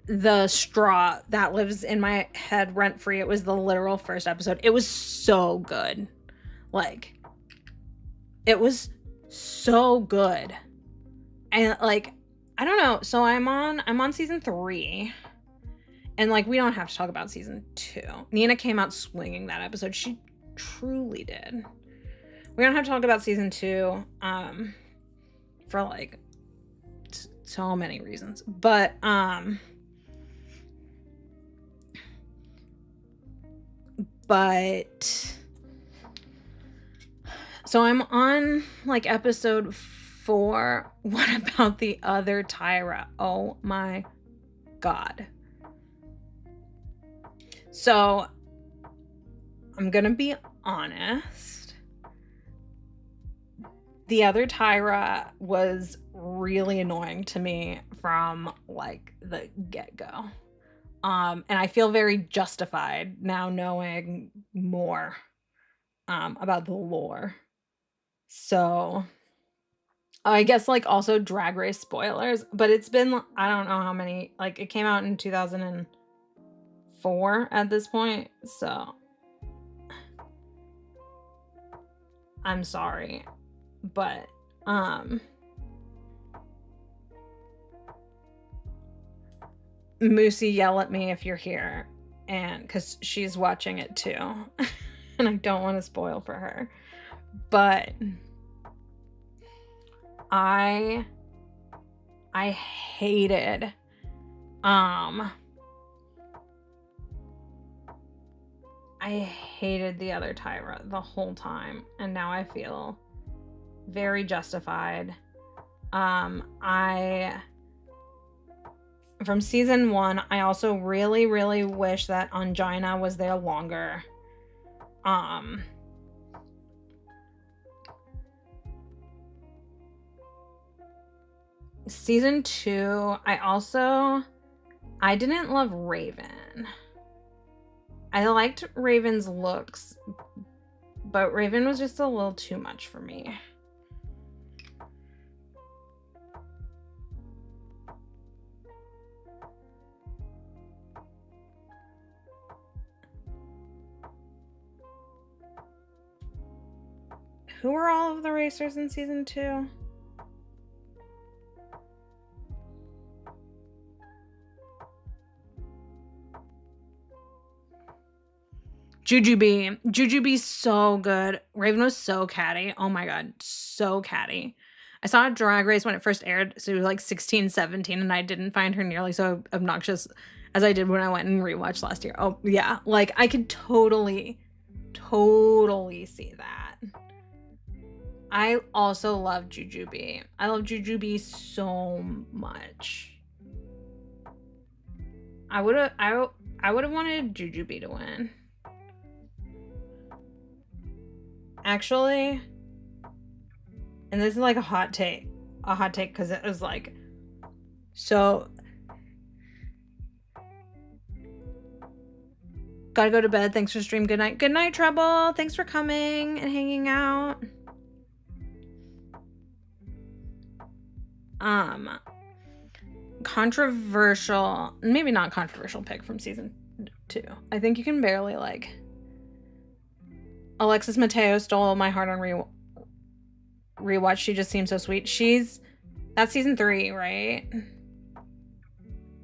the straw that lives in my head rent free, it was the literal first episode. It was so good. Like, it was so good. And like, I don't know, so I'm on season 3, and like, we don't have to talk about season 2. Nina came out swinging that episode. She truly did. We don't have to talk about season 2 for like so many reasons, but so I'm on like episode 4. What about the other Tyra? Oh my god. So I'm gonna be honest. The other Tyra was really annoying to me from like the get-go. And I feel very justified now knowing more about the lore. So I guess like also Drag Race spoilers, but it's been, I don't know how many, like it came out in 2004 at this point. So I'm sorry, but Moosey, yell at me if you're here, and because she's watching it too. And I don't want to spoil for her, but I hated the other Tyra the whole time, and now I feel very justified. From season 1, I also really, really wish that Angina was there longer. Season 2, I didn't love Raven. I liked Raven's looks, but Raven was just a little too much for me. Who were all of the racers in season 2? Jujubee's so good. Raven was so catty. Oh my god, so catty. I saw Drag Race when it first aired, so it was like 16, 17, and I didn't find her nearly so obnoxious as I did when I went and rewatched last year. Oh yeah, like I could totally see that. I also love Jujubee. I love Jujubee so much. I would have wanted Jujubee to win. Actually, and this is like a hot take because it was like, so gotta go to bed. Thanks for stream. Good night. Good night, Trouble. Thanks for coming and hanging out. Controversial, maybe not controversial pick from season 2. I think you can barely like. Alexis Mateo stole my heart on rewatch. She just seems so sweet. That's season 3, right?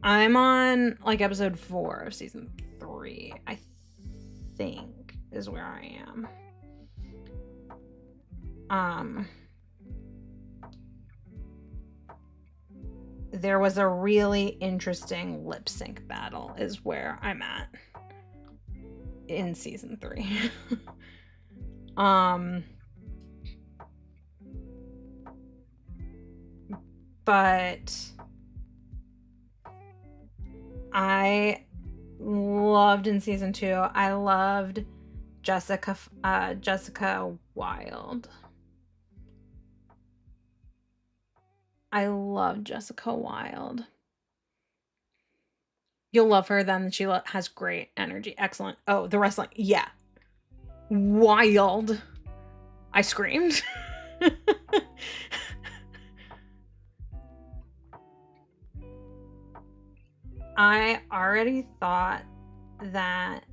I'm on like episode 4 of season 3, I think. is where I am. There was a really interesting lip sync battle is where I'm at in season 3. But I loved in season 2. I loved Jessica Wilde. I love Jessica Wilde. You'll love her then. She has great energy. Excellent. Oh, the wrestling. Yeah. Wild. I screamed. I already thought that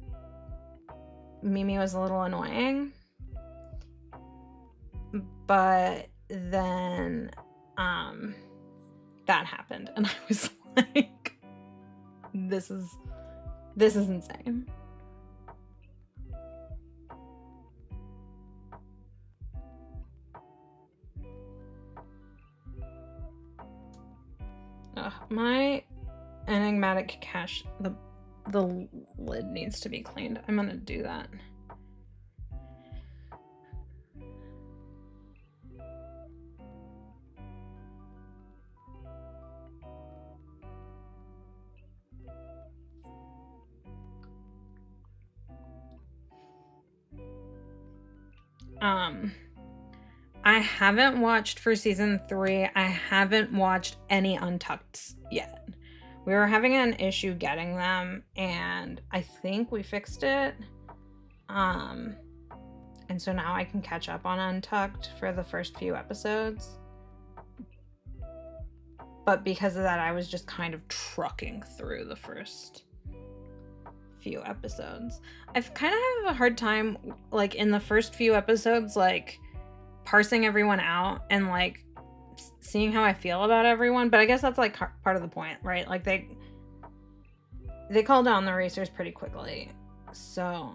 Mimi was a little annoying. But then that happened and I was like, this is insane. Ugh, my enigmatic cache, the lid needs to be cleaned. I'm gonna do that. I haven't watched for season 3. I haven't watched any Untuckeds yet. We were having an issue getting them, and I think we fixed it. And so now I can catch up on Untucked for the first few episodes. But because of that, I was just kind of trucking through the first few episodes. I've kind of have a hard time, like, in the first few episodes, like, parsing everyone out and, like, seeing how I feel about everyone. But I guess that's, like, part of the point, right? Like, they call down the racers pretty quickly. So...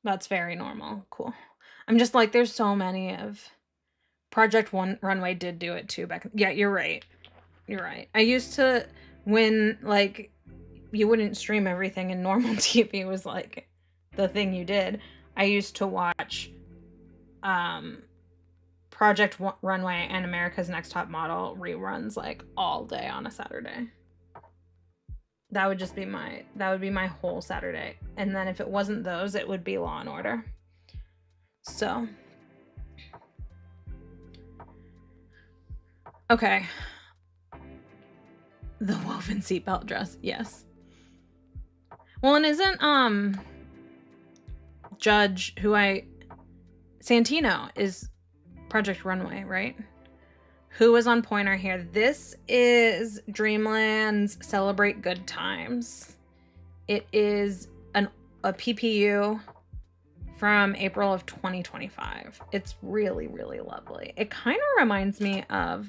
that's very normal. Cool. I'm just like, there's so many of... Project Runway did do it too back... Yeah, you're right. You're right. I used to... When, like, you wouldn't stream everything and normal TV was, like, the thing you did, I used to watch Project Runway and America's Next Top Model reruns, like, all day on a Saturday. That would just be my whole Saturday. And then if it wasn't those, it would be Law and Order. So. Okay. The woven seatbelt dress, yes. Well, and isn't Judge, Santino is Project Runway, right? Who was on pointer here? This is Dreamland's Celebrate Good Times. It is a PPU from April of 2025. It's really, really lovely. It kind of reminds me of...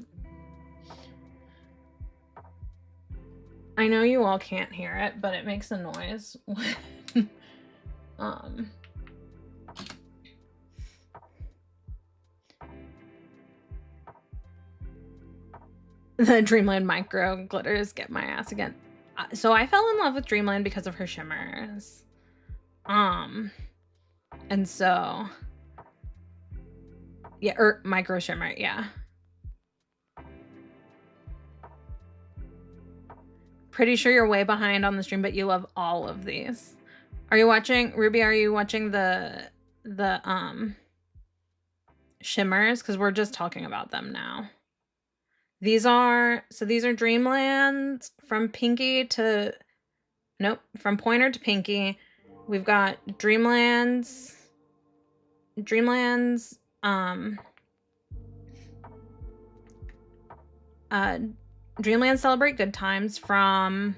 I know you all can't hear it, but it makes a noise when the Dreamland micro glitters get my ass again. So I fell in love with Dreamland because of her shimmers. And so... yeah, micro shimmer, yeah. Pretty sure you're way behind on the stream, but you love all of these. Are you watching, Ruby, are you watching the shimmers? Because we're just talking about them now. These are Dreamland from Pinky to, nope, from Pointer to Pinky. We've got Dreamland's Dreamland Celebrate Good Times from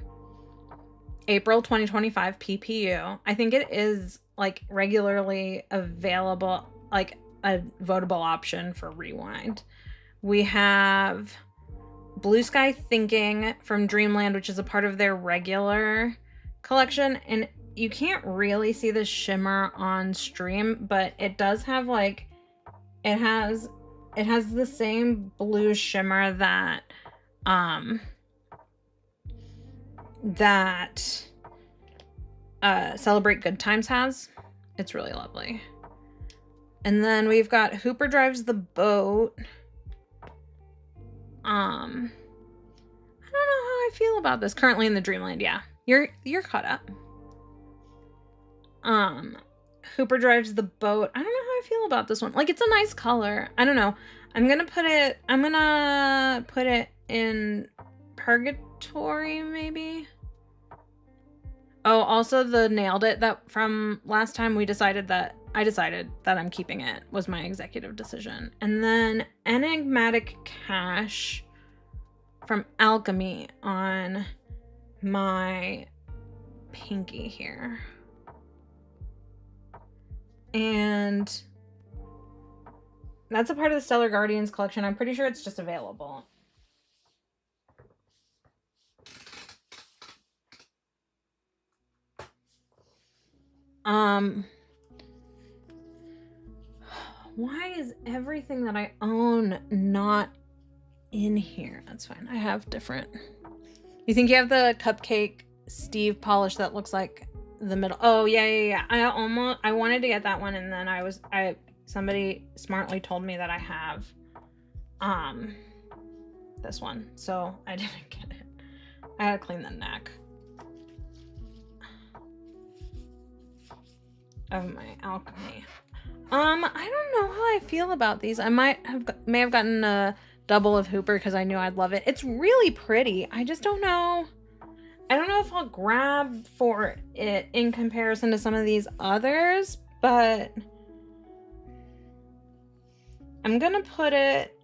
April 2025 PPU. I think it is, like, regularly available, like, a votable option for Rewind. We have Blue Sky Thinking from Dreamland, which is a part of their regular collection. And you can't really see the shimmer on stream, but it does have like, it has the same blue shimmer that Celebrate Good Times has. It's really lovely. And then we've got Hooper Drives the Boat. I don't know how I feel about this. Currently in the Dreamland, yeah. You're caught up. Hooper Drives the Boat. I don't know how I feel about this one. Like, it's a nice color. I don't know. I'm gonna put it in Purgatory, maybe. Oh, also the Nailed It that from last time I decided that I'm keeping it was my executive decision. And then Enigmatic Cash from Alchemy on my pinky here. And that's a part of the Stellar Guardians collection. I'm pretty sure it's just available. Why is everything that I own not in here? That's fine. I have different. You think you have the Cupcake Steve polish that looks like the middle? Oh, yeah. I wanted to get that one, and then somebody smartly told me that I have this one, so I didn't get it. I gotta clean the neck of my Alchemy. I don't know how I feel about these. I may have gotten a double of Hooper because I knew I'd love it. It's really pretty. I just don't know. I don't know if I'll grab for it in comparison to some of these others, but I'm gonna put it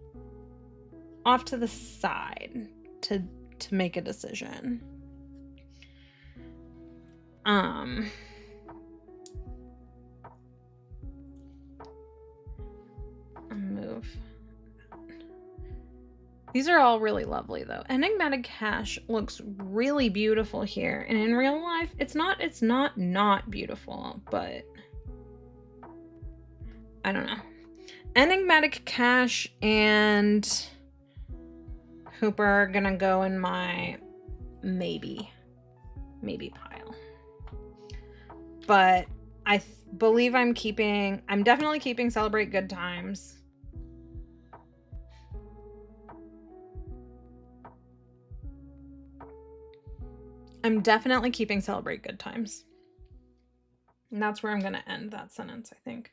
off to the side to make a decision. Move. These are all really lovely though. Enigmatic Cash looks really beautiful here, and in real life it's not beautiful, but I don't know. Enigmatic Cash and Hooper are gonna go in my maybe pile, but I believe I'm definitely keeping Celebrate Good Times. I'm definitely keeping Celebrate Good Times. And that's where I'm going to end that sentence, I think.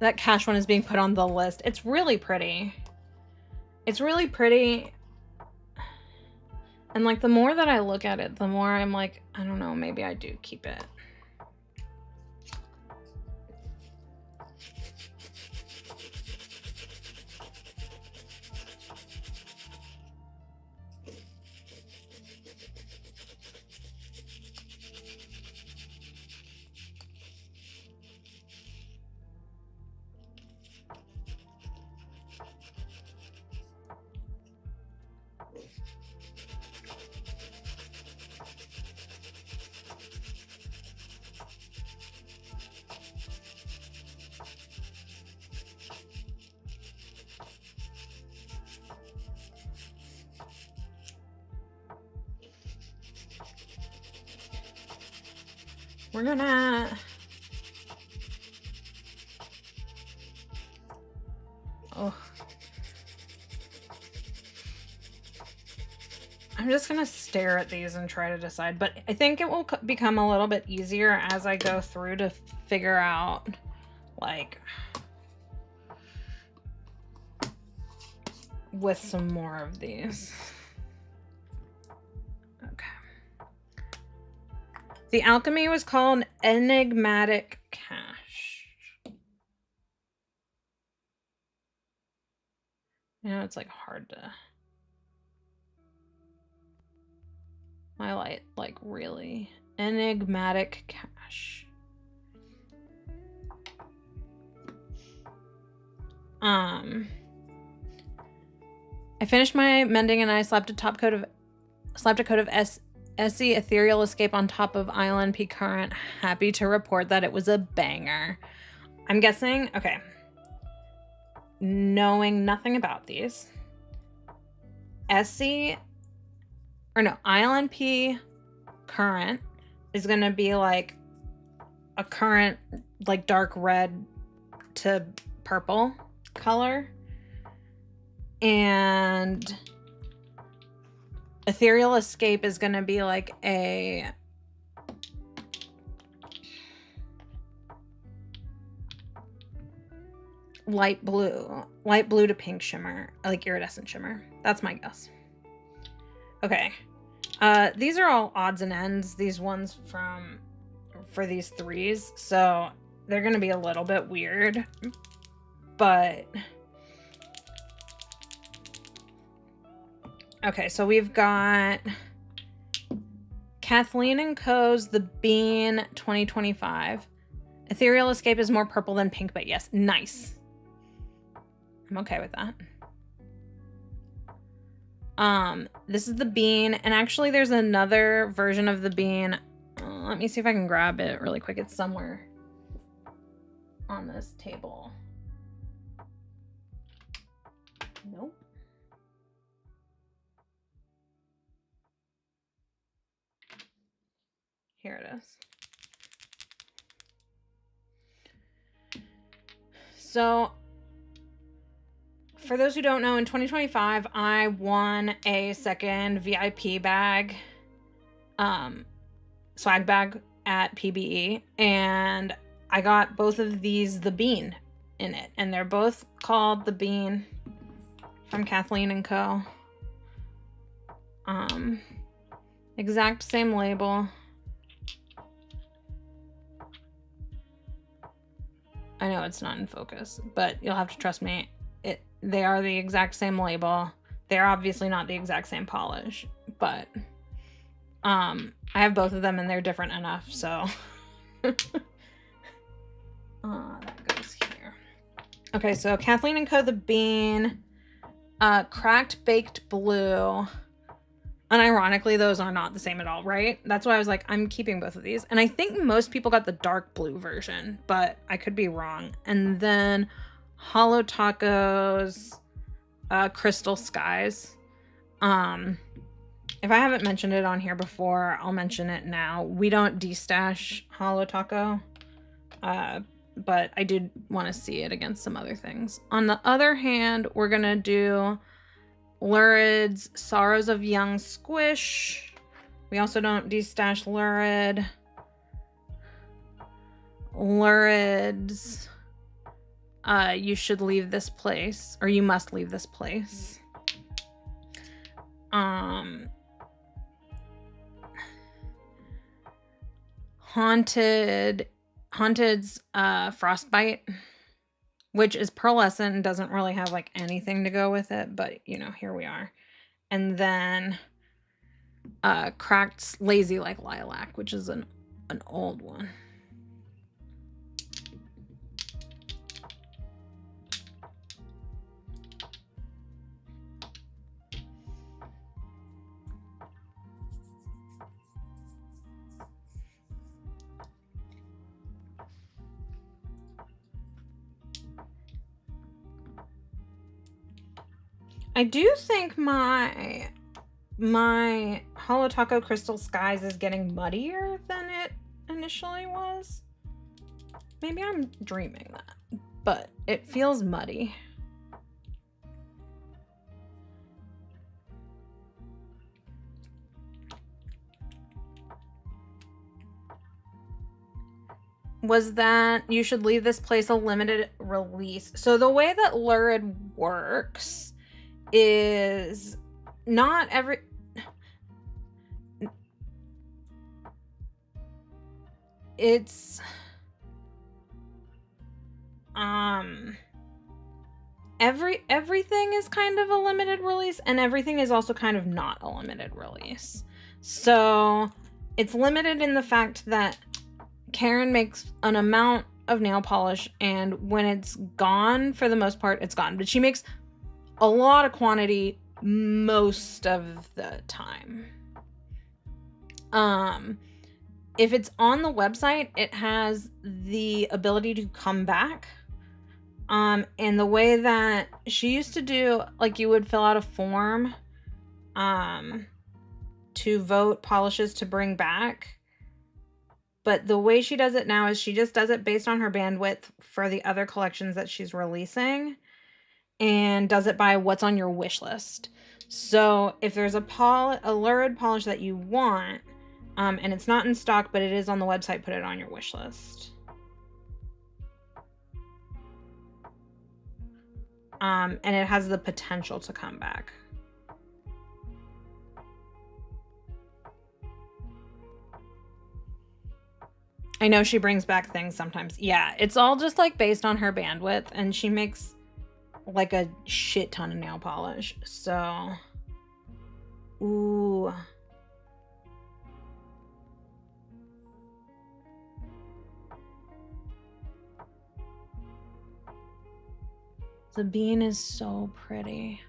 That Cash one is being put on the list. It's really pretty. It's really pretty. And like the more that I look at it, the more I'm like, I don't know, maybe I do keep it. We're gonna... Oh. I'm just gonna stare at these and try to decide, but I think it will become a little bit easier as I go through to figure out, like, with some more of these. The Alchemy was called Enigmatic Cash. Yeah, it's like hard to highlight, like really. Enigmatic cash. I finished my mending and I slapped a coat of Essie Ethereal Escape on top of Island P Current. Happy to report that it was a banger. I'm guessing, okay, knowing nothing about these, Island P Current is gonna be like a current, like dark red to purple color, and Ethereal Escape is gonna be like a light blue to pink shimmer, like iridescent shimmer. That's my guess. Okay, these are all odds and ends, these ones for these threes, so they're gonna be a little bit weird, but okay, so we've got Kathleen & Co.'s The Bean 2025. Ethereal Escape is more purple than pink, but yes, nice. I'm okay with that. This is The Bean, and actually there's another version of The Bean. Let me see if I can grab it really quick. It's somewhere on this table. Nope. Here it is. So, for those who don't know, in 2025, I won a second VIP bag, swag bag at PBE, and I got both of these The Bean in it, and they're both called The Bean from Kathleen & Co. Exact same label. I know it's not in focus, but you'll have to trust me. They are the exact same label. They're obviously not the exact same polish, but I have both of them and they're different enough, so that goes here. Okay, so Kathleen & Co. The Bean, Cracked Baked Blue. Unironically, those are not the same at all, right? That's why I was like, I'm keeping both of these. And I think most people got the dark blue version, but I could be wrong. And then Hollow Tacos, Crystal Skies. If I haven't mentioned it on here before, I'll mention it now. We don't destash Hollow Taco, but I did want to see it against some other things. On the other hand, we're going to do Lurid's Sorrows of Young Squish. We also don't destash Lurid. Lurid's You Should Leave This Place, or You Must Leave This Place. Haunted's Frostbite, which is pearlescent and doesn't really have like anything to go with it, but you know, here we are. And then Cracked's Lazy Like Lilac, which is an old one. I do think my Hollow Taco Crystal Skies is getting muddier than it initially was. Maybe I'm dreaming that, but it feels muddy. Was that You Should Leave This Place a limited release? So the way that Lurid works is not every... It's... everything is kind of a limited release, and everything is also kind of not a limited release. So it's limited in the fact that Karen makes an amount of nail polish, and when it's gone, for the most part, it's gone. But she makes a lot of quantity most of the time. If it's on the website, it has the ability to come back. And the way that she used to do, like, you would fill out a form to vote polishes to bring back. But the way she does it now is she just does it based on her bandwidth for the other collections that she's releasing, and does it by what's on your wish list. So if there's a lurid polish that you want, and it's not in stock, but it is on the website, put it on your wish list. And it has the potential to come back. I know she brings back things sometimes. Yeah, it's all just like based on her bandwidth, and she makes like a shit ton of nail polish. So, ooh. The bean is so pretty.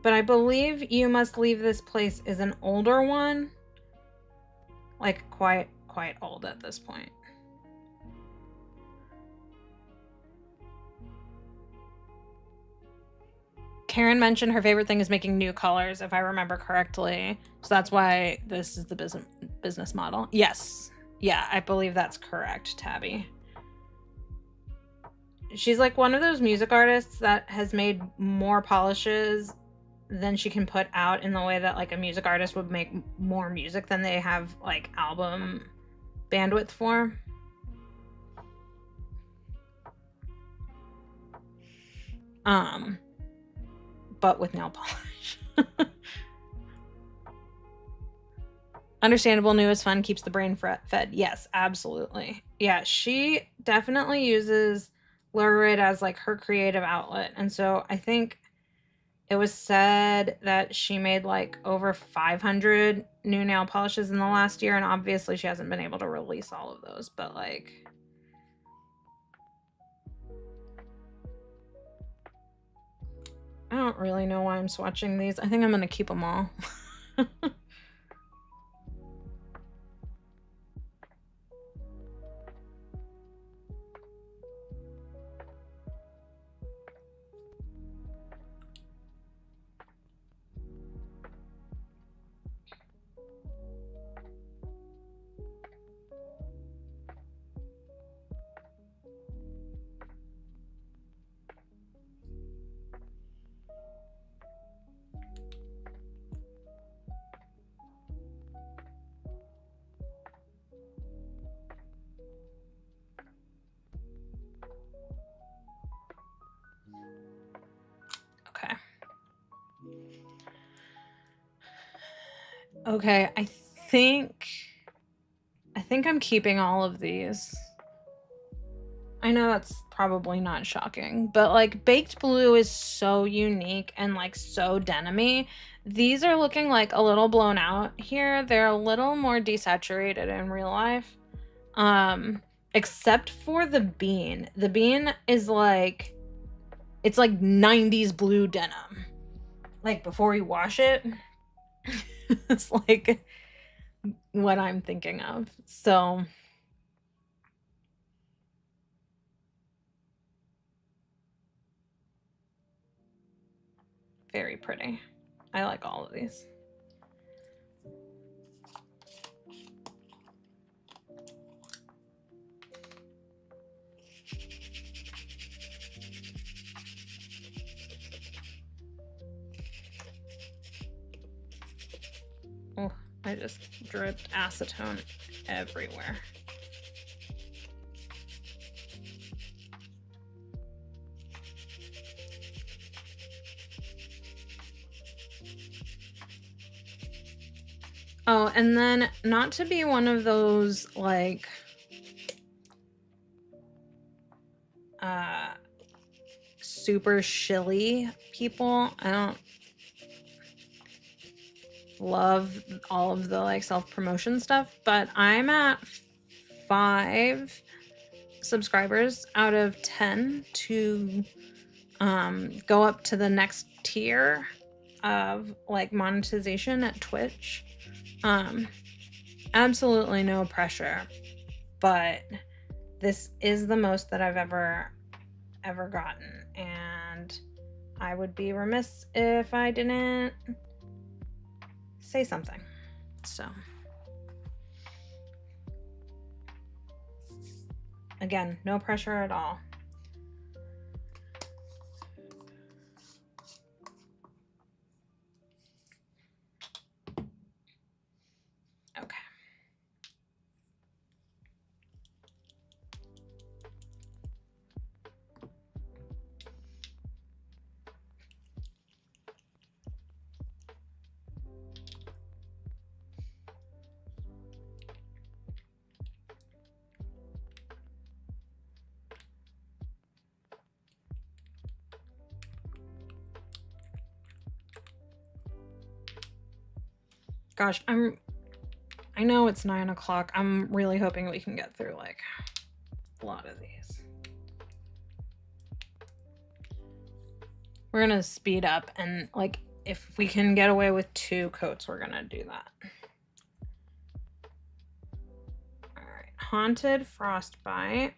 But I believe You Must Leave This Place is an older one. Like quite old at this point. Karen mentioned her favorite thing is making new colors, if I remember correctly. So that's why this is the business model. Yes. Yeah, I believe that's correct, Tabby. She's like one of those music artists that has made more polishes than she can put out, in the way that like a music artist would make more music than they have like album bandwidth for. But with nail polish. Understandable, new is fun, keeps the brain fed. Yes, absolutely. Yeah, she definitely uses Lurid as like her creative outlet. And so I think it was said that she made like over 500 new nail polishes in the last year. And obviously she hasn't been able to release all of those, but like, I don't really know why I'm swatching these. I think I'm going to keep them all. Okay, I think I'm keeping all of these. I know that's probably not shocking, but like Baked Blue is so unique and like so denim-y. These are looking like a little blown out here. They're a little more desaturated in real life. Except for the bean. The bean is like, it's like 90s blue denim. Like before you wash it. It's like what I'm thinking of. So very pretty. I like all of these. Oh, I just dripped acetone everywhere. Oh, and then not to be one of those like super shilly people. I don't love all of the like self-promotion stuff, but I'm at 5 subscribers out of 10 to go up to the next tier of like monetization at Twitch. Absolutely no pressure, but this is the most that I've ever gotten, and I would be remiss if I didn't say something. So again, no pressure at all. Okay. Gosh, I know it's 9 o'clock. I'm really hoping we can get through like a lot of these. We're gonna speed up, and like if we can get away with 2 coats, we're gonna do that. All right, Haunted Frostbite.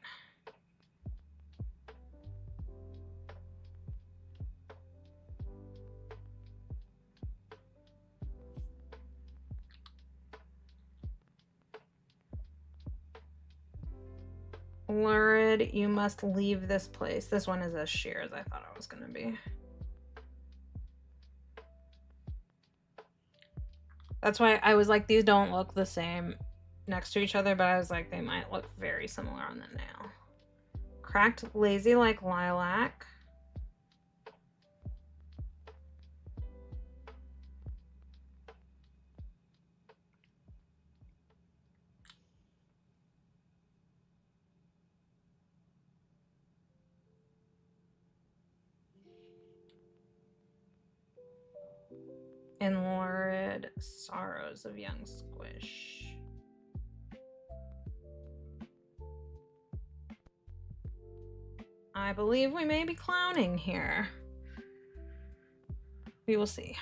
Lurid, you must leave this place. This one is as sheer as I thought it was gonna be. That's why I was like, these don't look the same next to each other, but I was like, they might look very similar on the nail. Cracked Lazy Like Lilac. And Lurid Sorrows of Young Squish. I believe we may be clowning here. We will see.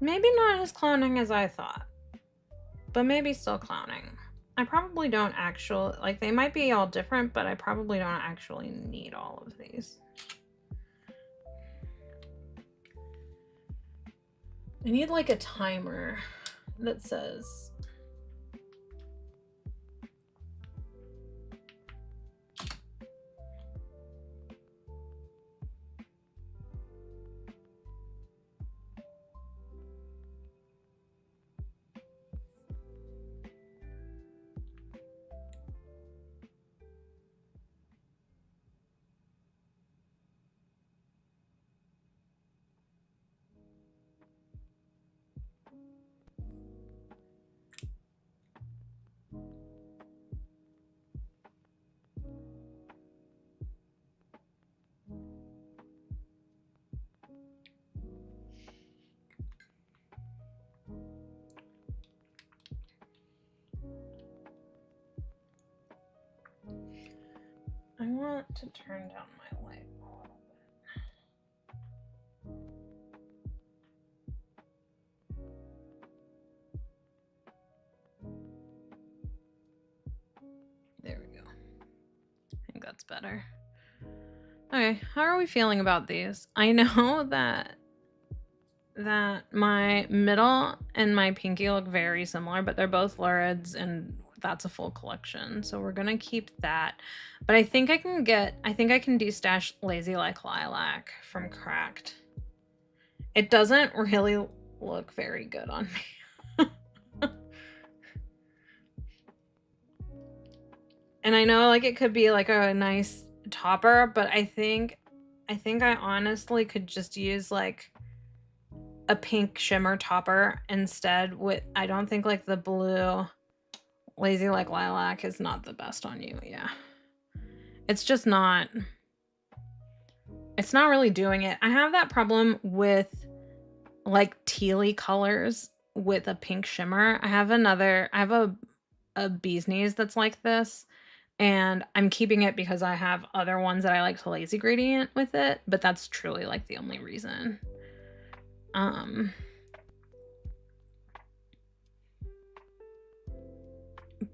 Maybe not as clowning as I thought, but maybe still clowning. I probably don't actually, like, they might be all different, but I probably don't actually need all of these. I need like a timer that says I want to turn down my light a little bit. that's better. Okay, how are we feeling about these? I know that my middle and my pinky look very similar, but they're both Lurids and that's a full collection. So we're gonna keep that. But I think I can destash Lazy Like Lilac from Cracked. It doesn't really look very good on me. And I know like it could be like a nice topper, but I think I honestly could just use like a pink shimmer topper instead with, I don't think like the blue Lazy Like Lilac is not the best on you. Yeah. It's just not, it's not really doing it. I have that problem with like tealy colors with a pink shimmer. I have a bee's knees that's like this, and I'm keeping it because I have other ones that I like to lazy gradient with it, but that's truly like the only reason.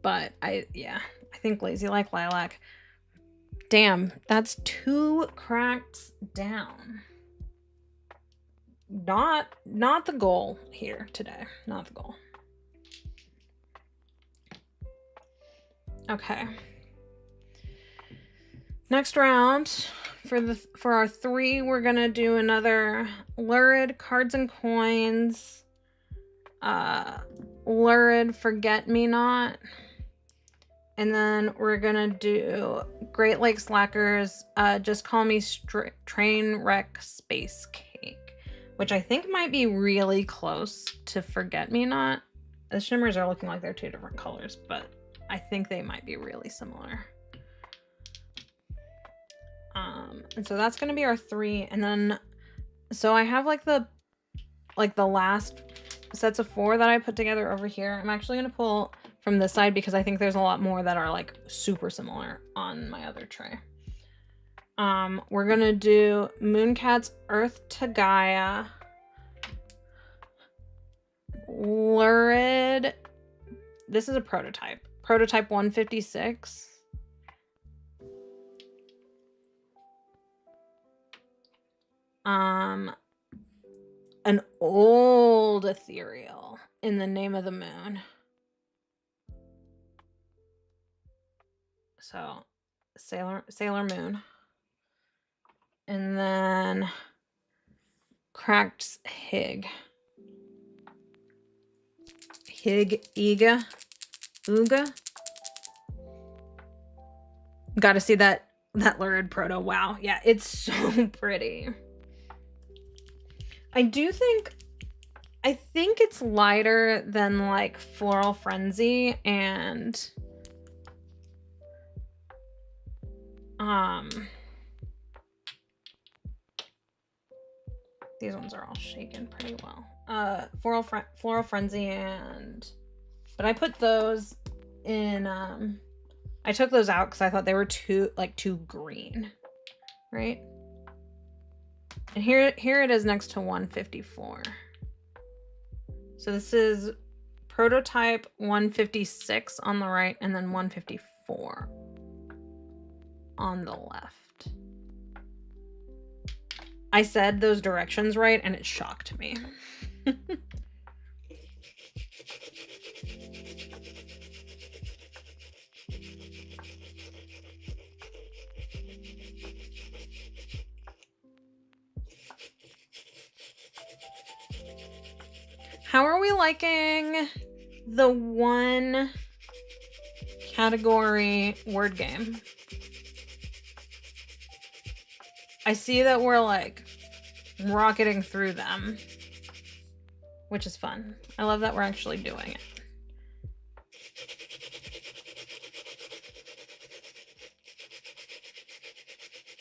But I think Lazy Like Lilac. Damn, that's 2 cracks down. Not the goal here today. Not the goal. Okay. Next round, for our 3, we're gonna do another Lurid Cards and Coins, Lurid Forget Me Not, and then we're gonna do Great Lake Slackers, Just Call Me Train Wreck Space Cake, which I think might be really close to Forget Me Not. The shimmers are looking like they're 2 different colors, but I think they might be really similar. And so that's gonna be our 3, and then so I have like the last sets of 4 that I put together over here. I'm actually gonna pull from this side because I think there's a lot more that are like super similar on my other tray. We're gonna do Mooncat's Earth to Gaia, Lurid. This is a prototype 156. An old ethereal, In the Name of the Moon. So Sailor Moon. And then Cracked Hig Ooga. Gotta see that Lurid Proto. Wow. Yeah, it's so pretty. I think it's lighter than like Floral Frenzy and these ones are all shaken pretty well. Floral Frenzy but I put those in I took those out because I thought they were too green, right? And here it is next to 154. So this is prototype 156 on the right and then 154 on the left. I said those directions right and it shocked me. How are we liking the 1 category word game? I see that we're like rocketing through them, which is fun. I love that we're actually doing it.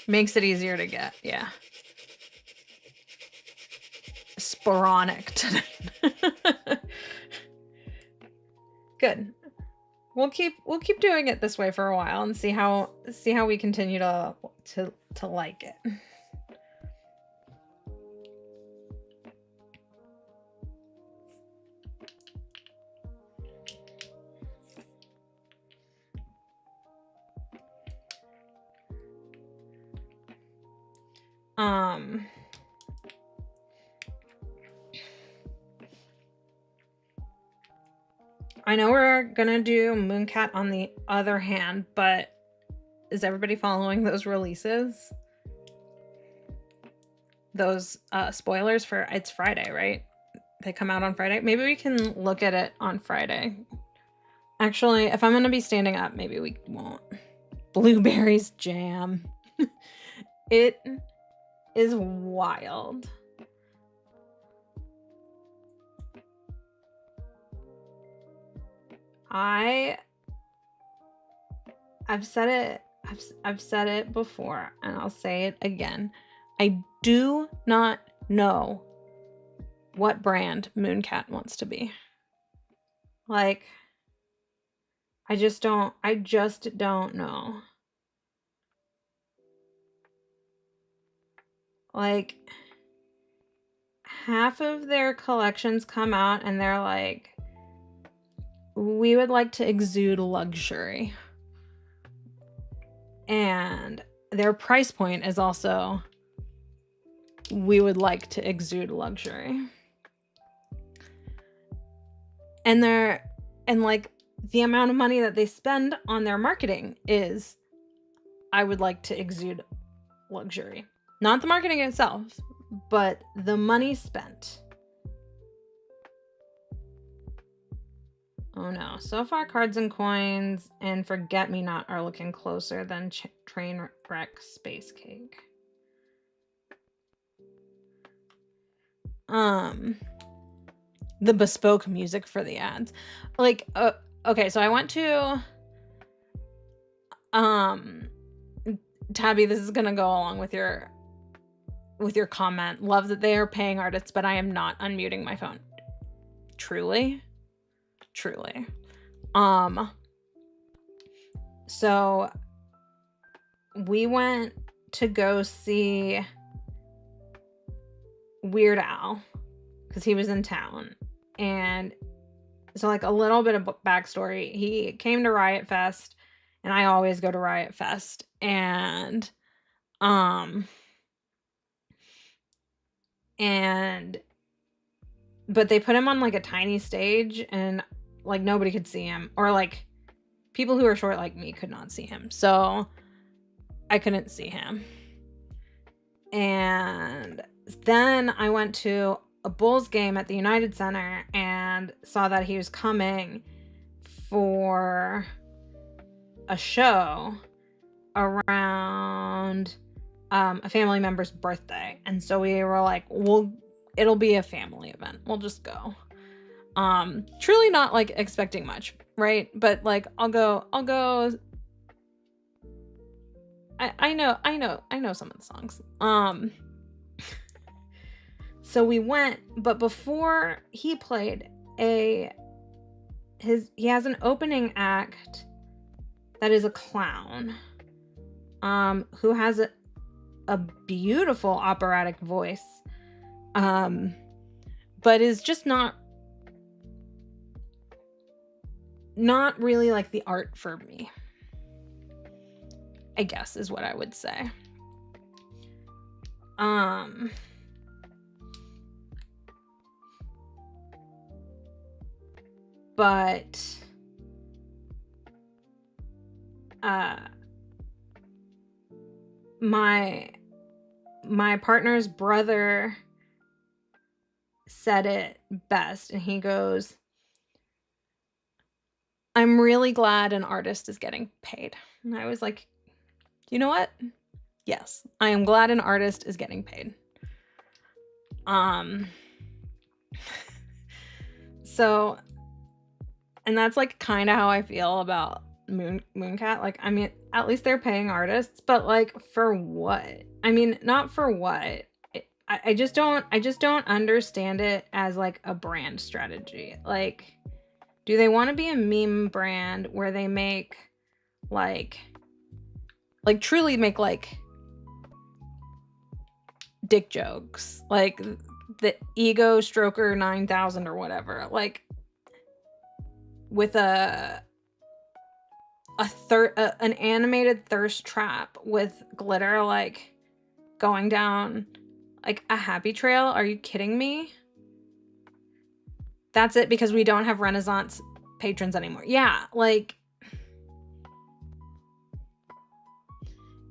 Makes it easier to get, yeah. Sporonic tonight. Good. We'll keep doing it this way for a while and see how we continue to like it. I know we're gonna do Mooncat on the other hand, but is everybody following those releases? Those spoilers for it's Friday, right? They come out on Friday. Maybe we can look at it on Friday. Actually, if I'm gonna be standing up, maybe we won't. Blueberries jam. It is wild. I've said it. I've said it before, and I'll say it again. I do not know what brand Mooncat wants to be. Like, I just don't know. Like, half of their collections come out and they're like, we would like to exude luxury. And their price point is also, we would like to exude luxury. And like the amount of money that they spend on their marketing is, I would like to exude luxury. Not the marketing itself, but the money spent. Oh no. So far, Cards and Coins and Forget Me Not are looking closer than Trainwreck Space Cake. The bespoke music for the ads. Like, okay, so I went to Tabby, this is gonna go along with your comment. Love that they are paying artists, but I am not unmuting my phone. Truly. So we went to go see Weird Al because he was in town. And so, like, a little bit of backstory. He came to Riot Fest, and I always go to Riot Fest. And but they put him on like a tiny stage, and like nobody could see him, or like people who are short like me could not see him, so I couldn't see him. And then I went to a Bulls game at the United Center and saw that he was coming for a show around a family member's birthday. And so we were like, it'll be a family event. We'll just go. Truly not like expecting much, right? But like, I'll go. I know some of the songs. So we went, but before he played, he has an opening act that is a clown, who has a beautiful operatic voice, but is just not really like the art for me, I guess is what I would say. But my partner's brother said it best, and he goes, I'm really glad an artist is getting paid. And I was like, you know what? Yes, I am glad an artist is getting paid. So, and that's like kind of how I feel about Mooncat. Like, I mean, at least they're paying artists, but like, for what? I mean, not for what. I just don't understand it as like a brand strategy. Like, do they want to be a meme brand where they make like truly make like dick jokes, like the Ego Stroker 9000 or whatever, like with an animated thirst trap with glitter? Like, going down like a happy trail. Are you kidding me? That's it, because we don't have Renaissance patrons anymore. Yeah, like,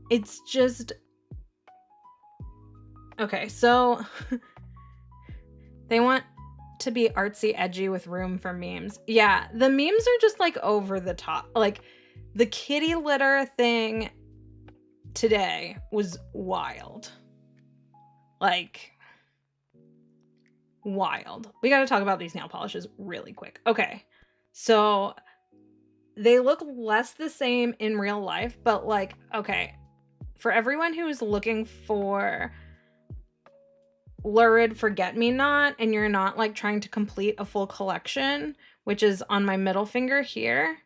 it's just, okay, so they want to be artsy edgy with room for memes. Yeah, the memes are just like over the top. Like, the kitty litter thing today was wild. Like, wild. We got to talk about these nail polishes really quick. Okay, so they look less the same in real life, but like, okay, for everyone who is looking for lurid forget-me-not and you're not like trying to complete a full collection, which is on my middle finger here,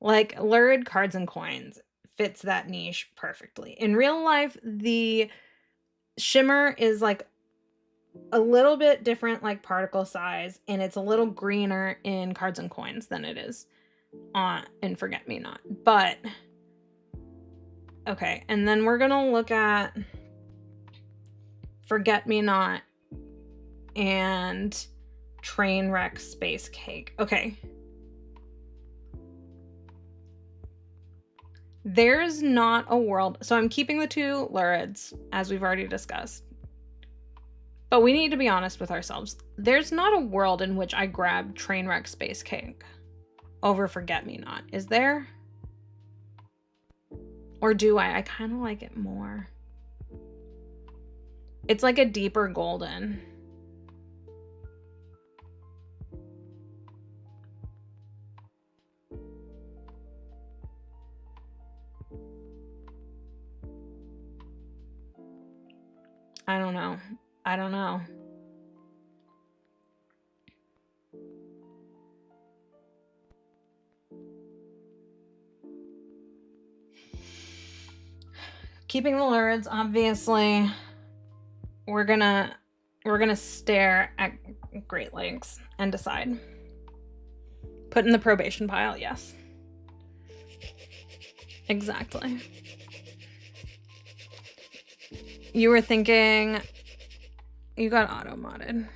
like, lurid cards and coins fits that niche perfectly. In real life, the shimmer is like a little bit different, like particle size, and it's a little greener in cards and coins than it is in forget-me-not. But okay, and then we're gonna look at forget-me-not and Trainwreck Space Cake. Okay, there's not a world, so I'm keeping the two lurids as we've already discussed, but we need to be honest with ourselves. There's not a world in which I grab Trainwreck Space Cake over forget-me-not, is there? Or do I? I kind of like it more. It's like a deeper golden. I don't know. I don't know. Keeping the lurids, obviously. We're gonna stare at Great Lakes and decide. Put in the probation pile, yes. Exactly. You were thinking you got auto modded.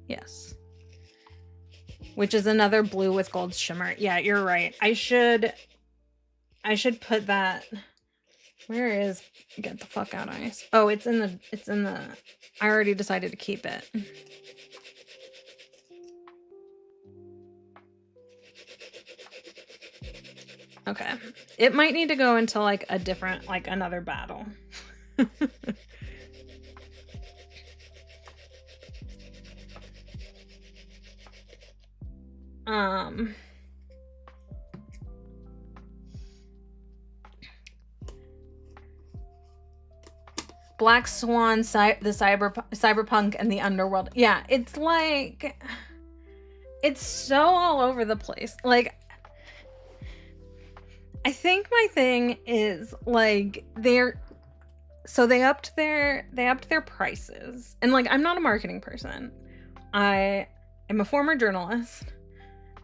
Yes. Which is another blue with gold shimmer. Yeah, you're right. I should put that. Where is Get the Fuck Out Ice? Oh, it's in the I already decided to keep it. Okay. It might need to go into like a different, like another battle. Black Swan, the cyberpunk, and the underworld. Yeah, it's like, it's so all over the place. Like, I think my thing is like they upped their prices. And like, I'm not a marketing person. I am a former journalist,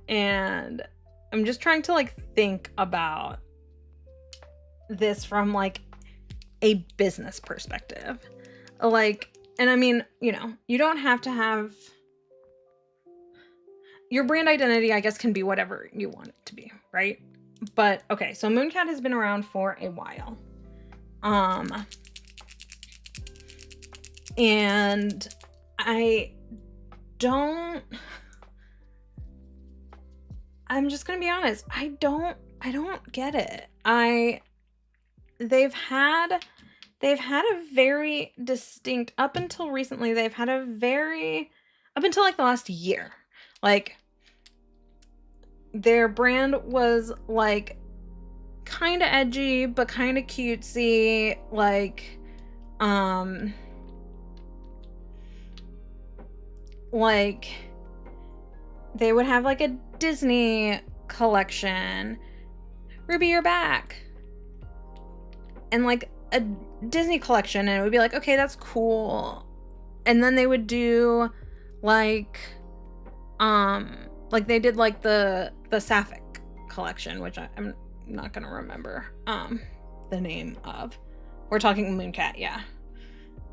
and I'm just trying to like think about this from like a business perspective. Like, and I mean, you know, you don't have to have your brand identity, I guess, can be whatever you want it to be, right? But okay, so Mooncat has been around for a while. And I'm just gonna be honest, I don't get it. They've had a very distinct, up until recently, up until like the last year, like their brand was like kind of edgy but kind of cutesy, like they would have like a Disney collection, Ruby, you're back, and like a Disney collection, and it would be like, okay, that's cool. And then they would do like they did like the Sapphic collection, which I'm not gonna remember. the name of. We're talking Mooncat, yeah.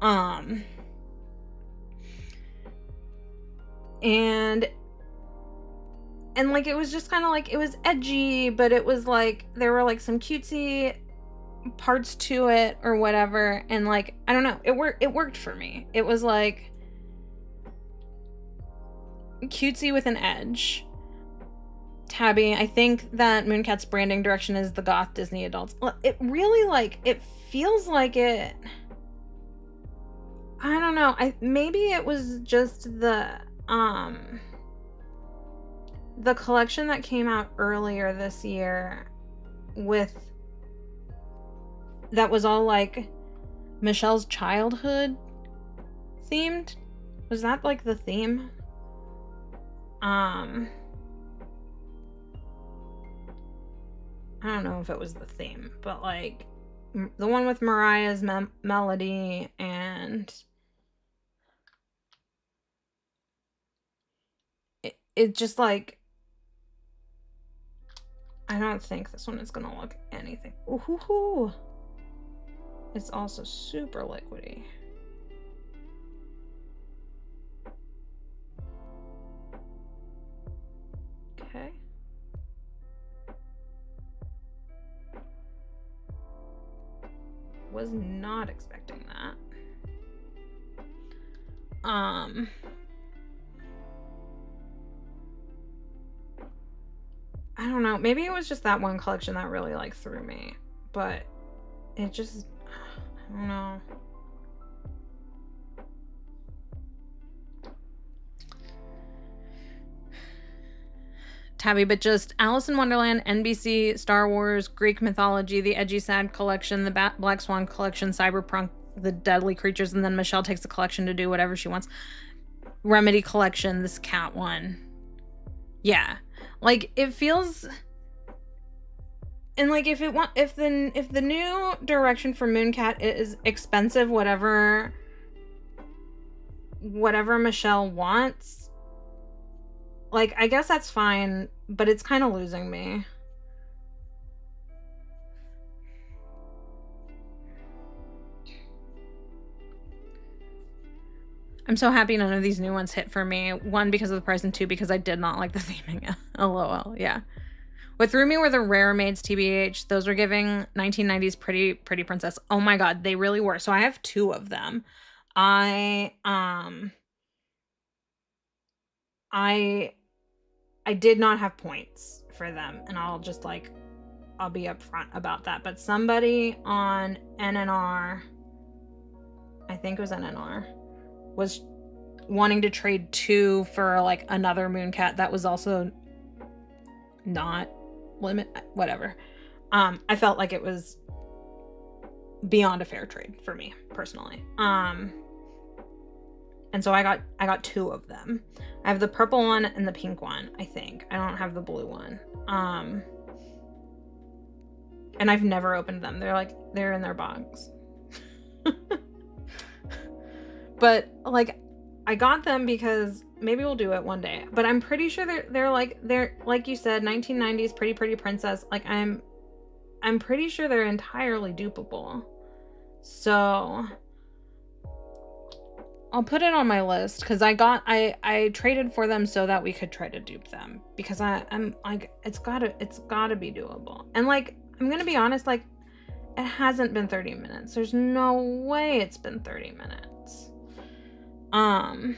And like it was just kind of like, it was edgy, but it was like there were like some cutesy parts to it or whatever, and like I don't know, it worked for me. It was like cutesy with an edge. Tabby, I think that Mooncat's branding direction is the goth Disney adults. It really, like, it feels like it, I don't know, maybe it was just the collection that came out earlier this year that was all like Michelle's childhood themed. Was that like the theme? I don't know if it was the theme, but like the one with Mariah's melody, and it just like, I don't think this one is gonna look anything. Ooh, it's also super liquidy. Okay. Was not expecting that. I don't know. Maybe it was just that one collection that really like threw me, but it just, I don't know. Tabby, but just Alice in Wonderland, NBC, Star Wars, Greek mythology, the Edgy Sad collection, the Black Swan collection, Cyberpunk, the Deadly Creatures, and then Michelle takes the collection to do whatever she wants. Remedy collection, this cat one. Yeah. Like, it feels, and like if the new direction for Mooncat is expensive, whatever Michelle wants, like, I guess that's fine, but it's kind of losing me. I'm so happy none of these new ones hit for me. One, because of the price, and two, because I did not like the theming. LOL, yeah. What threw me were the Rare Maids, TBH. Those were giving 1990s pretty princess. Oh my god, they really were. So I have two of them. I did not have points for them, and I'll be upfront about that. But somebody on NNR, I think it was NNR, was wanting to trade two for like another Mooncat that was also not whatever. I felt like it was beyond a fair trade for me personally. And so I got two of them. I have the purple one and the pink one, I think. I don't have the blue one. And I've never opened them. They're in their box. But like, I got them because maybe we'll do it one day. But I'm pretty sure they're like you said, 1990s pretty princess. Like, I'm pretty sure they're entirely dupable. So I'll put it on my list, because I traded for them so that we could try to dupe them, because I'm like, it's gotta be doable. And like, I'm gonna be honest, like, it hasn't been 30 minutes. There's no way it's been 30 minutes. I'm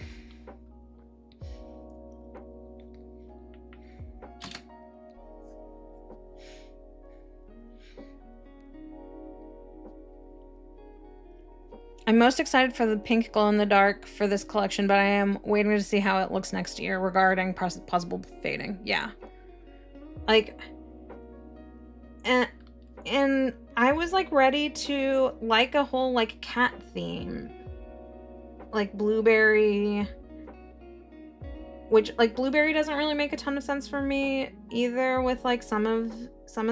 most excited for the pink glow in the dark for this collection, but I am waiting to see how it looks next year regarding possible fading. Yeah. Like, and I was like ready to like a whole like cat theme. Like blueberry, which like blueberry doesn't really make a ton of sense for me either with like some of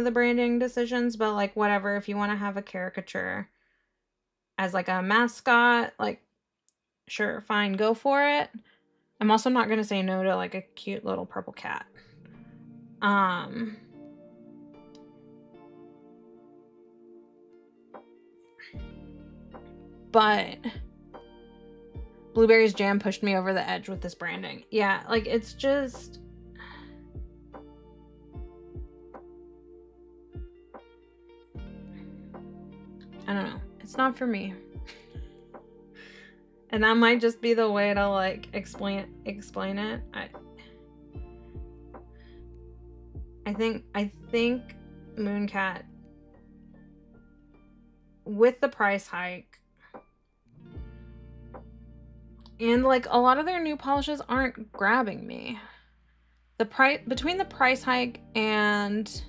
the branding decisions, but like whatever, if you want to have a caricature as like a mascot, like sure, fine, go for it. I'm also not going to say no to like a cute little purple cat. but Blueberries Jam pushed me over the edge with this branding. Yeah, like it's just... I don't know. It's not for me. And that might just be the way to like explain it. I think Mooncat, with the price hike, and like a lot of their new polishes aren't grabbing me. The price, between the price hike and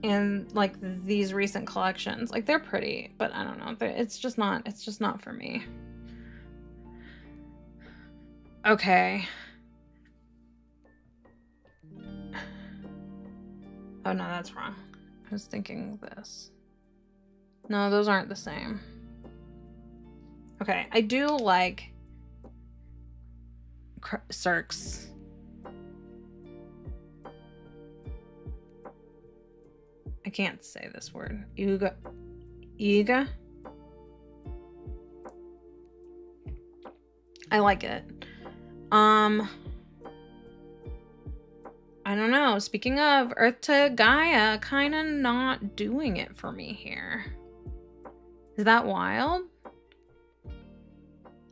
and like these recent collections, like they're pretty, but I don't know, it's just not for me. Okay. Oh no, that's wrong. I was thinking this. No, those aren't the same. Okay, I do like Cirques. I can't say this word. Iga. I like it. I don't know. Speaking of, Earth to Gaia kind of not doing it for me here. Is that wild?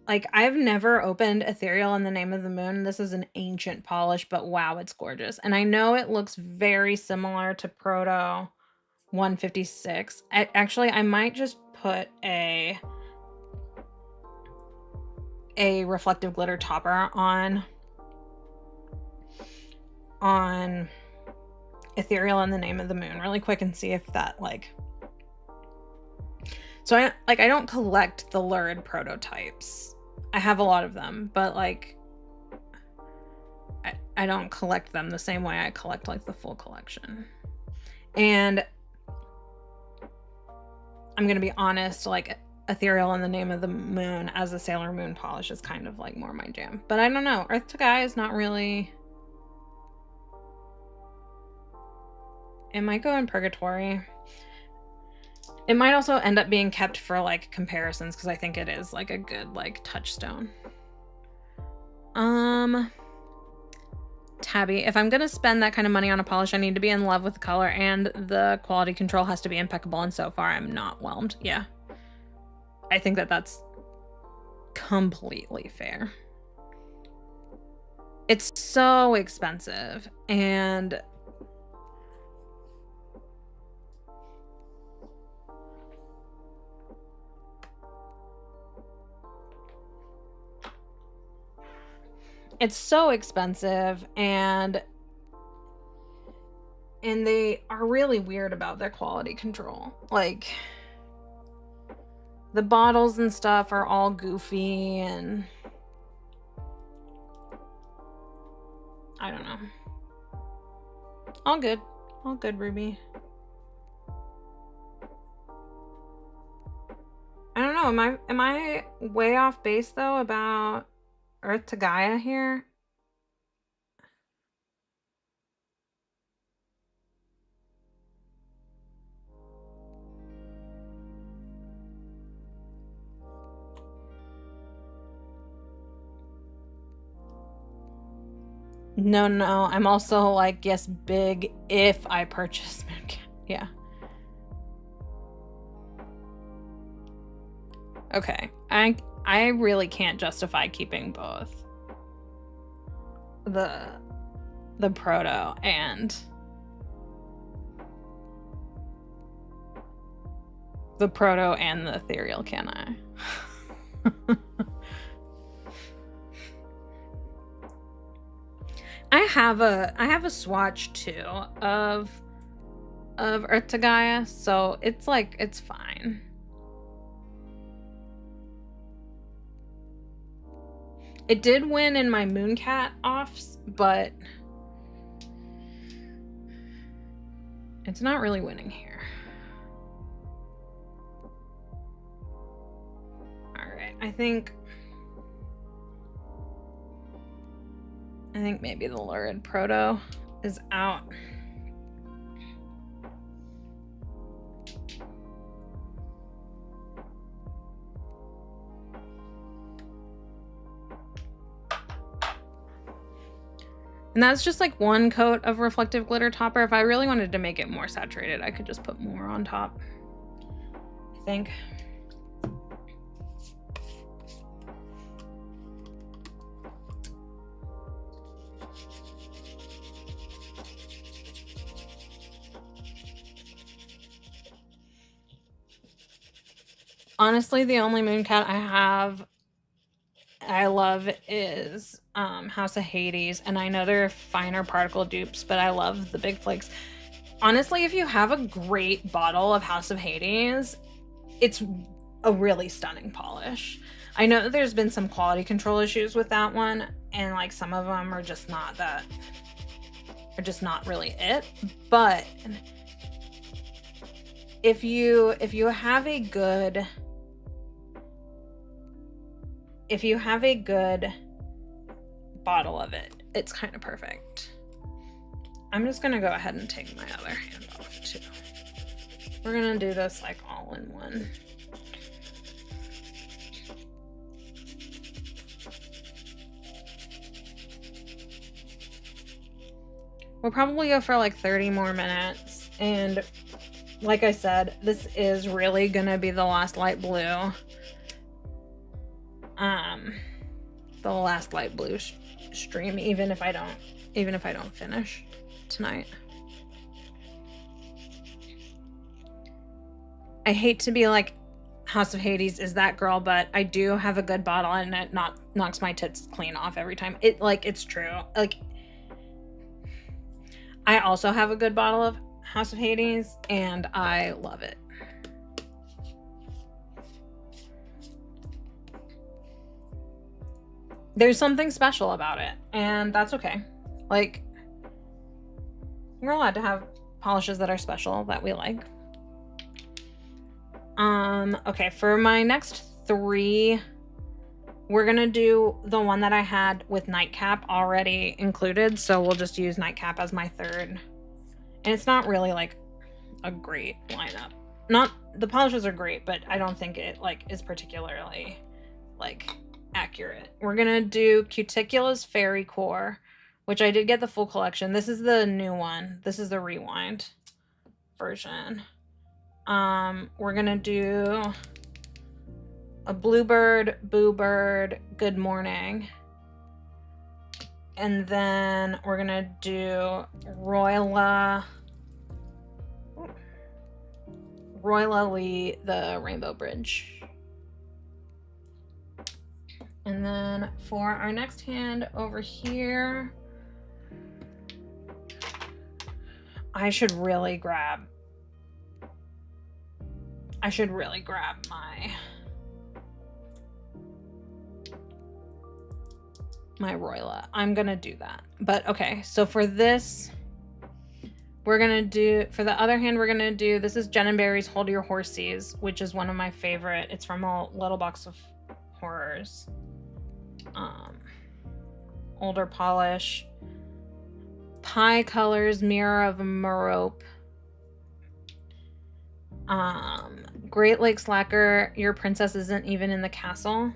Like, I've never opened Ethereal in the Name of the Moon. This is an ancient polish, but wow, it's gorgeous. And I know it looks very similar to Proto 156. Actually, I might just put a reflective glitter topper on Ethereal in the Name of the Moon really quick and see if that like... So I don't collect the lurid prototypes. I have a lot of them, but like I don't collect them the same way I collect like the full collection. And I'm gonna be honest, like Ethereal in the Name of the Moon as a Sailor Moon polish is kind of like more my jam. But I don't know. Earth to Gaia is not really... It might go in purgatory. It might also end up being kept for like comparisons because I think it is like a good like touchstone. Tabby, if I'm gonna spend that kind of money on a polish, I need to be in love with the color and the quality control has to be impeccable, and so far I'm not whelmed. Yeah. I think that that's completely fair. It's so expensive, and it's so expensive, and they are really weird about their quality control. Like, the bottles and stuff are all goofy, and I don't know. All good. All good, Ruby. I don't know. Am I way off base though about Earth to Gaia here? No, I'm also like, yes, big if I purchase Mooncat. Yeah. Okay. I really can't justify keeping both the Proto and the Ethereal, can I? I have a swatch too of Earth to Gaia, so it's like, it's fine. It did win in my Mooncat offs, but it's not really winning here. All right, I think I think maybe the Lurid Proto is out. And that's just like one coat of reflective glitter topper. If I really wanted to make it more saturated, I could just put more on top, I think. Honestly, the only Mooncat I love is House of Hades, and I know they're finer particle dupes, but I love the big flakes. Honestly, if you have a great bottle of House of Hades, it's a really stunning polish. I know that there's been some quality control issues with that one, and like some of them are just not really it. But if you have a good bottle of it, it's kind of perfect. I'm just gonna go ahead and take my other hand off too. We're gonna do this like all in one. We'll probably go for like 30 more minutes, and like I said, this is really gonna be the last light blue. The last light blue stream, even if I don't finish tonight. I hate to be like House of Hades is that girl, but I do have a good bottle, and it knocks my tits clean off every time. It's true. Like, I also have a good bottle of House of Hades, and I love it. There's something special about it, and that's okay. Like, we're allowed to have polishes that are special that we like. Okay, for my next 3, we're gonna do the one that I had with Nightcap already included, so we'll just use Nightcap as my 3rd. And it's not really like a great lineup. The polishes are great, but I don't think it like is particularly like accurate. We're gonna do Cuticula's Fairy Core, which I did get the full collection. This is the new one. This is the rewind version. We're gonna do a Bluebird, Boo Bird, Good Morning. And then we're gonna do Royla Lee, the Rainbow Bridge. And then for our next hand over here, I should really grab my Royla. I'm gonna do that. But okay, so for this, we're gonna do, for the other hand, we're gonna do, this is Jen and Barry's Hold Your Horsies, which is one of my favorite. It's from a Little Box of Horrors. Older polish. Pie Colors, Mirror of Merope. Great Lakes Lacquer, Your Princess Isn't Even in the Castle.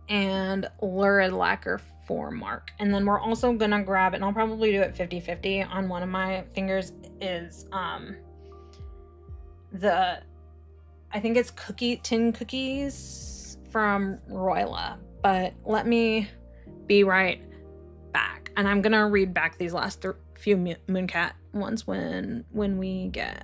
And Lurid Lacquer for Mark. And then we're also gonna grab, and I'll probably do it 50-50 on one of my fingers, is I think it's Tin Cookies from Royla. But let me be right back, and I'm gonna read back these last few Mooncat ones when we get.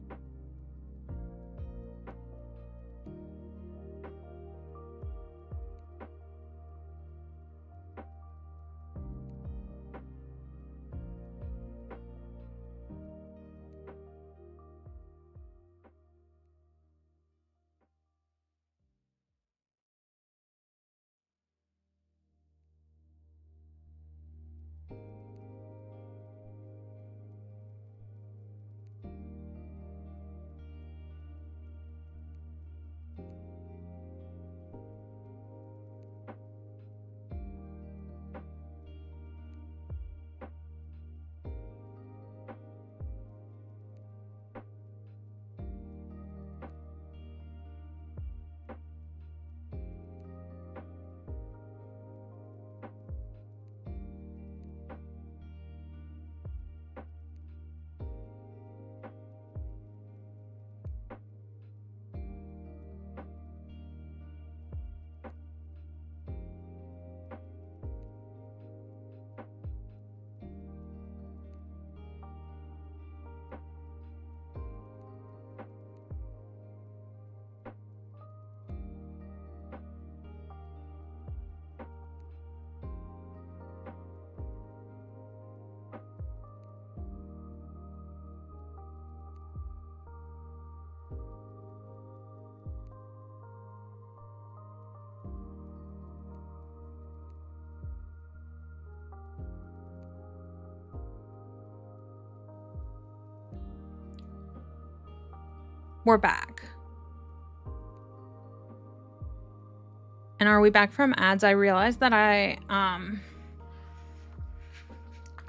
We're back. And are we back from ads? I realized that I'm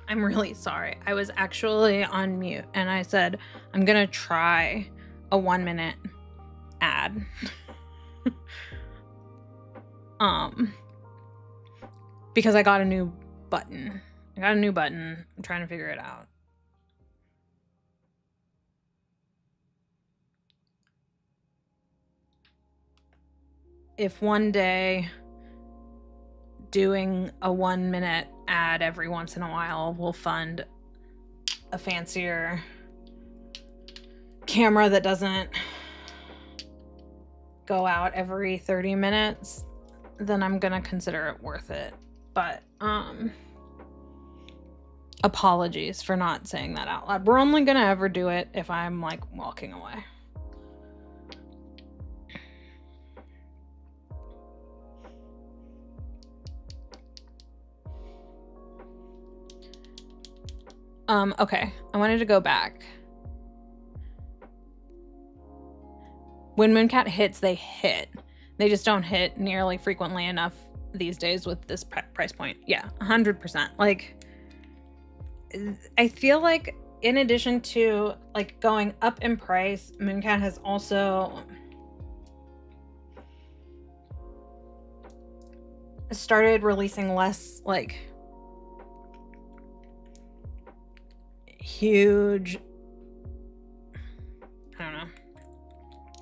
really sorry. I was actually on mute and I said, I'm gonna try a 1-minute ad. Because I got a new button. I'm trying to figure it out. If one day doing a 1-minute ad every once in a while will fund a fancier camera that doesn't go out every 30 minutes, then I'm gonna consider it worth it. But apologies for not saying that out loud. We're only gonna ever do it if I'm like walking away. Okay, I wanted to go back. When Mooncat hits, they hit. They just don't hit nearly frequently enough these days with this price point. Yeah, 100%. Like, I feel like in addition to like going up in price, Mooncat has also started releasing less like huge, I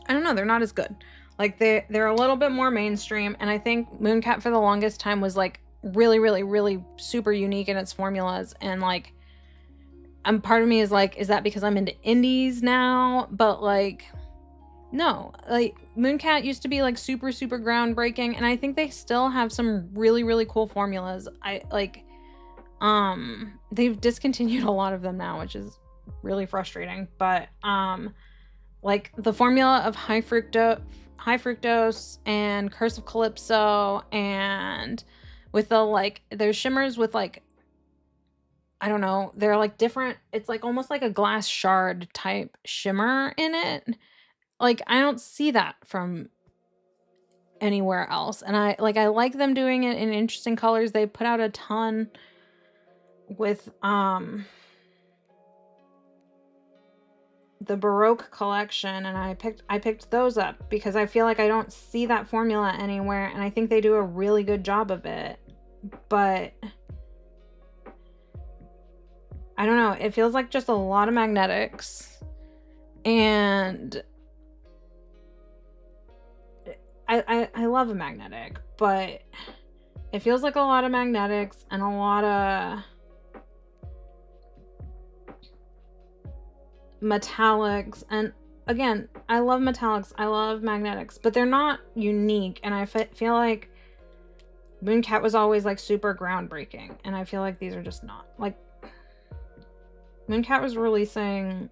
don't know, they're not as good. Like they're a little bit more mainstream, and I think Mooncat for the longest time was like really super unique in its formulas, and like part of me is like, is that because I'm into indies now? But like, no, like Mooncat used to be like super groundbreaking, and I think they still have some really cool formulas. I like they've discontinued a lot of them now, which is really frustrating, but like the formula of high fructose and Curse of Calypso, and with the like there's shimmers with like, I don't know, they're like different, it's like almost like a glass shard type shimmer in it. Like I don't see that from anywhere else, and I like them doing it in interesting colors. They put out a ton with the Baroque collection, and I picked those up because I feel like I don't see that formula anywhere, and I think they do a really good job of it. But I don't know, it feels like just a lot of magnetics, and I love a magnetic, but it feels like a lot of magnetics and a lot of metallics. And again, I love metallics, I love magnetics, but they're not unique, and I feel like Mooncat was always like super groundbreaking, and I feel like these are just not. Like Mooncat was releasing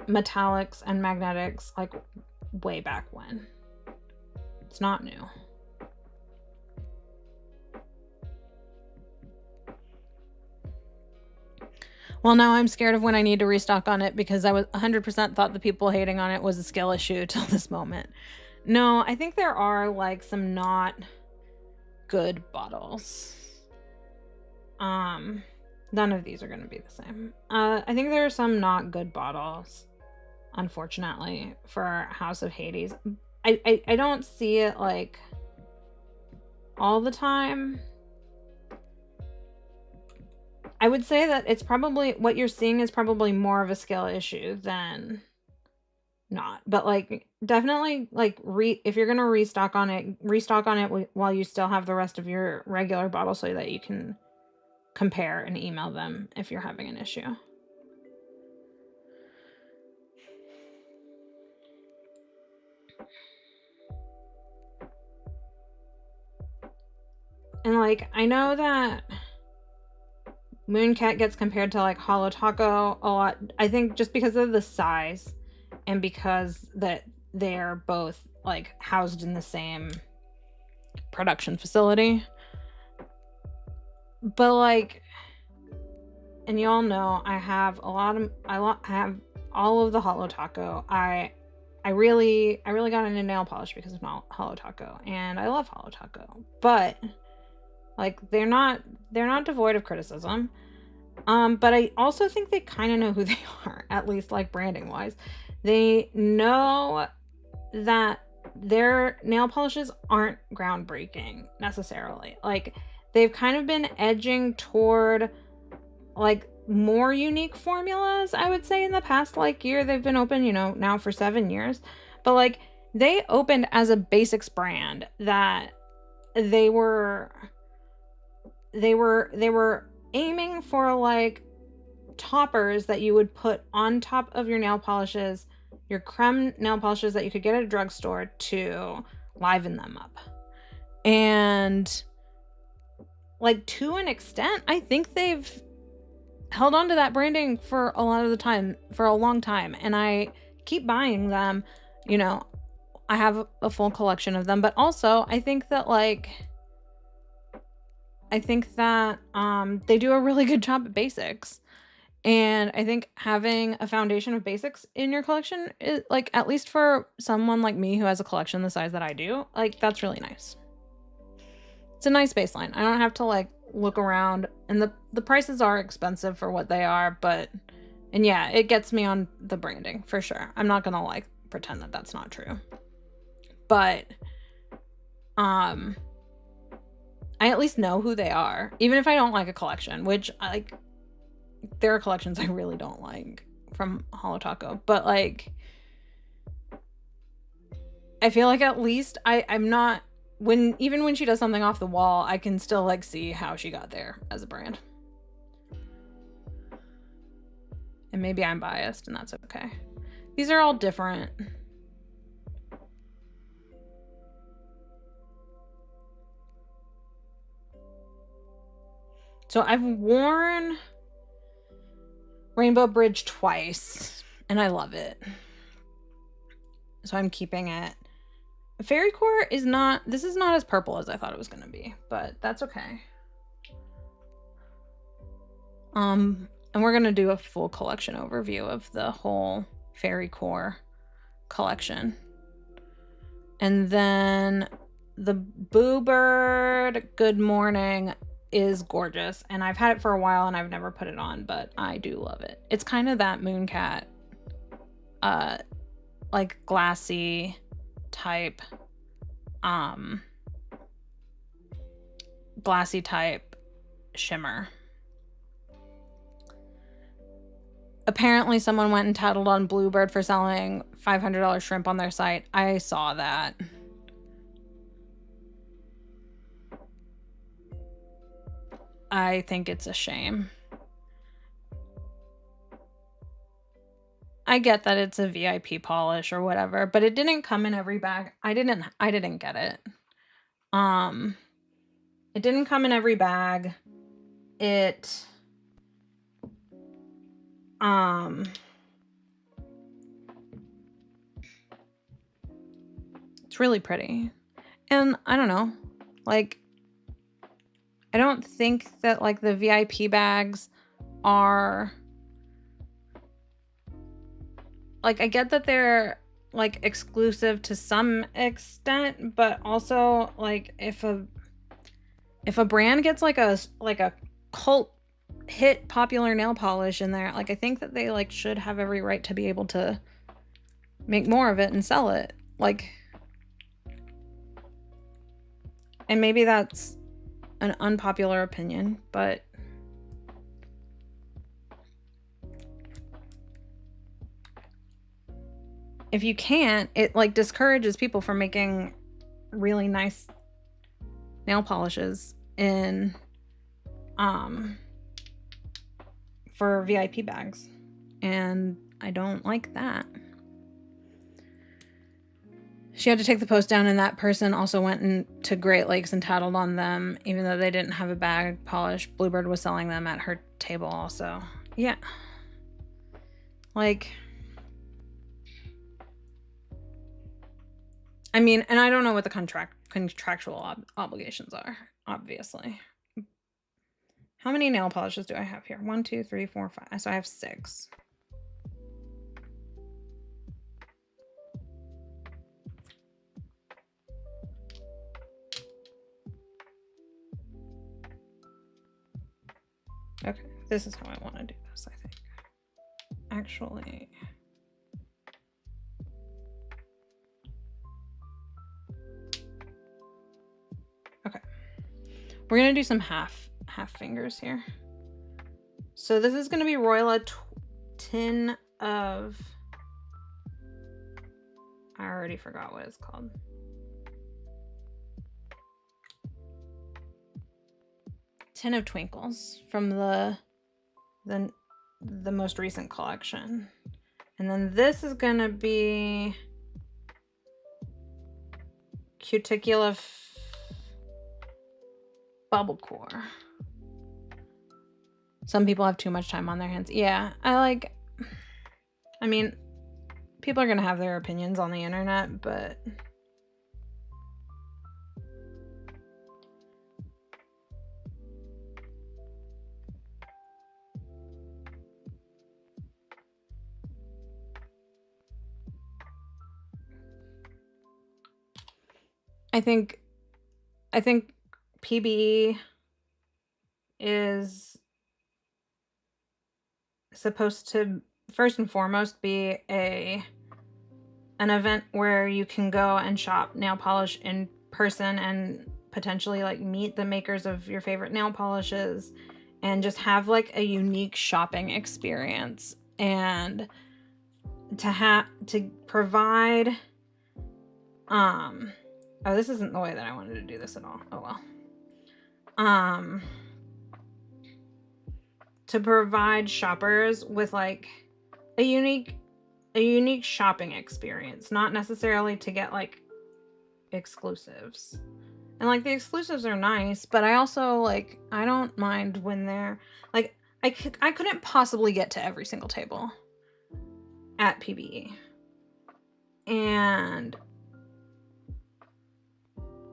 metallics and magnetics like way back when. It's not new. Well, now I'm scared of when I need to restock on it, because I was 100% thought the people hating on it was a skill issue till this moment. No, I think there are like some not good bottles. None of these are going to be the same. I think there are some not good bottles, unfortunately, for House of Hades. I don't see it like all the time. I would say that it's probably, what you're seeing is probably more of a skill issue than not. But like definitely like if you're gonna restock on it while you still have the rest of your regular bottle, so that you can compare and email them if you're having an issue. And like I know that Mooncat gets compared to like Holo Taco a lot, I think just because of the size and because that they're both like housed in the same production facility. But like, and you all know I have I have all of the Holo Taco. I I really got into nail polish because of Holo Taco, and I love Holo Taco. But like they're not devoid of criticism. But I also think they kind of know who they are, at least like branding wise. They know that their nail polishes aren't groundbreaking necessarily. Like they've kind of been edging toward like more unique formulas, I would say, in the past like year. They've been open, you know, now for 7 years. But like they opened as a basics brand that they were aiming for like toppers that you would put on top of your nail polishes, your creme nail polishes that you could get at a drugstore to liven them up. And like to an extent, I think they've held on to that branding for a long time. And I keep buying them. You know, I have a full collection of them, but also I think that they do a really good job at basics. And I think having a foundation of basics in your collection is like, at least for someone like me who has a collection the size that I do, like that's really nice. It's a nice baseline. I don't have to like look around, and the prices are expensive for what they are, and yeah, it gets me on the branding for sure. I'm not gonna like pretend that that's not true, but I at least know who they are, even if I don't like a collection, which there are collections I really don't like from Holo Taco, but like I feel like at least I'm not, even when she does something off the wall, I can still like see how she got there as a brand. And maybe I'm biased, and that's okay. These are all different. So I've worn Rainbow Bridge twice, and I love it. So I'm keeping it. Fairy Core is not as purple as I thought it was going to be, but that's okay. And we're going to do a full collection overview of the whole Fairy Core collection. And then the Boo Bird Good Morning is gorgeous, and I've had it for a while and I've never put it on, but I do love it. It's kind of that Mooncat like glassy type shimmer. Apparently someone went and tattled on Bluebird for selling $500 shrimp on their site. I saw that. I think it's a shame. I get that it's a VIP polish or whatever, but it didn't come in every bag. I didn't get it. It didn't come in every bag. It's really pretty. And I don't know, like, I don't think that like the VIP bags are like, I get that they're like exclusive to some extent, but also like if a brand gets like a cult hit popular nail polish in there, like I think that they like should have every right to be able to make more of it and sell it. Like, and maybe that's an unpopular opinion, but if you can't, it like discourages people from making really nice nail polishes in for VIP bags, and I don't like that. She had to take the post down, and that person also went into Great Lakes and tattled on them, even though they didn't have a bag polish. Bluebird was selling them at her table also. Yeah. Like, I mean, and I don't know what the contractual obligations are, obviously. How many nail polishes do I have here? 1, 2, 3, 4, 5. So I have 6. Okay, this is how I want to do this, I think. Actually, okay. We're gonna do some half fingers here. So this is gonna be Royla Tin of, I already forgot what it's called. Tin of Twinkles from the most recent collection. And then this is gonna be Cuticula Bubble Core. Some people have too much time on their hands. Yeah, I mean, people are gonna have their opinions on the internet, but I think PBE is supposed to first and foremost be an event where you can go and shop nail polish in person and potentially like meet the makers of your favorite nail polishes and just have like a unique shopping experience, and to provide oh, this isn't the way that I wanted to do this at all. Oh well. To provide shoppers with like a unique shopping experience, not necessarily to get like exclusives. And like the exclusives are nice, but I also like, I don't mind when they're like, I couldn't possibly get to every single table at PBE. And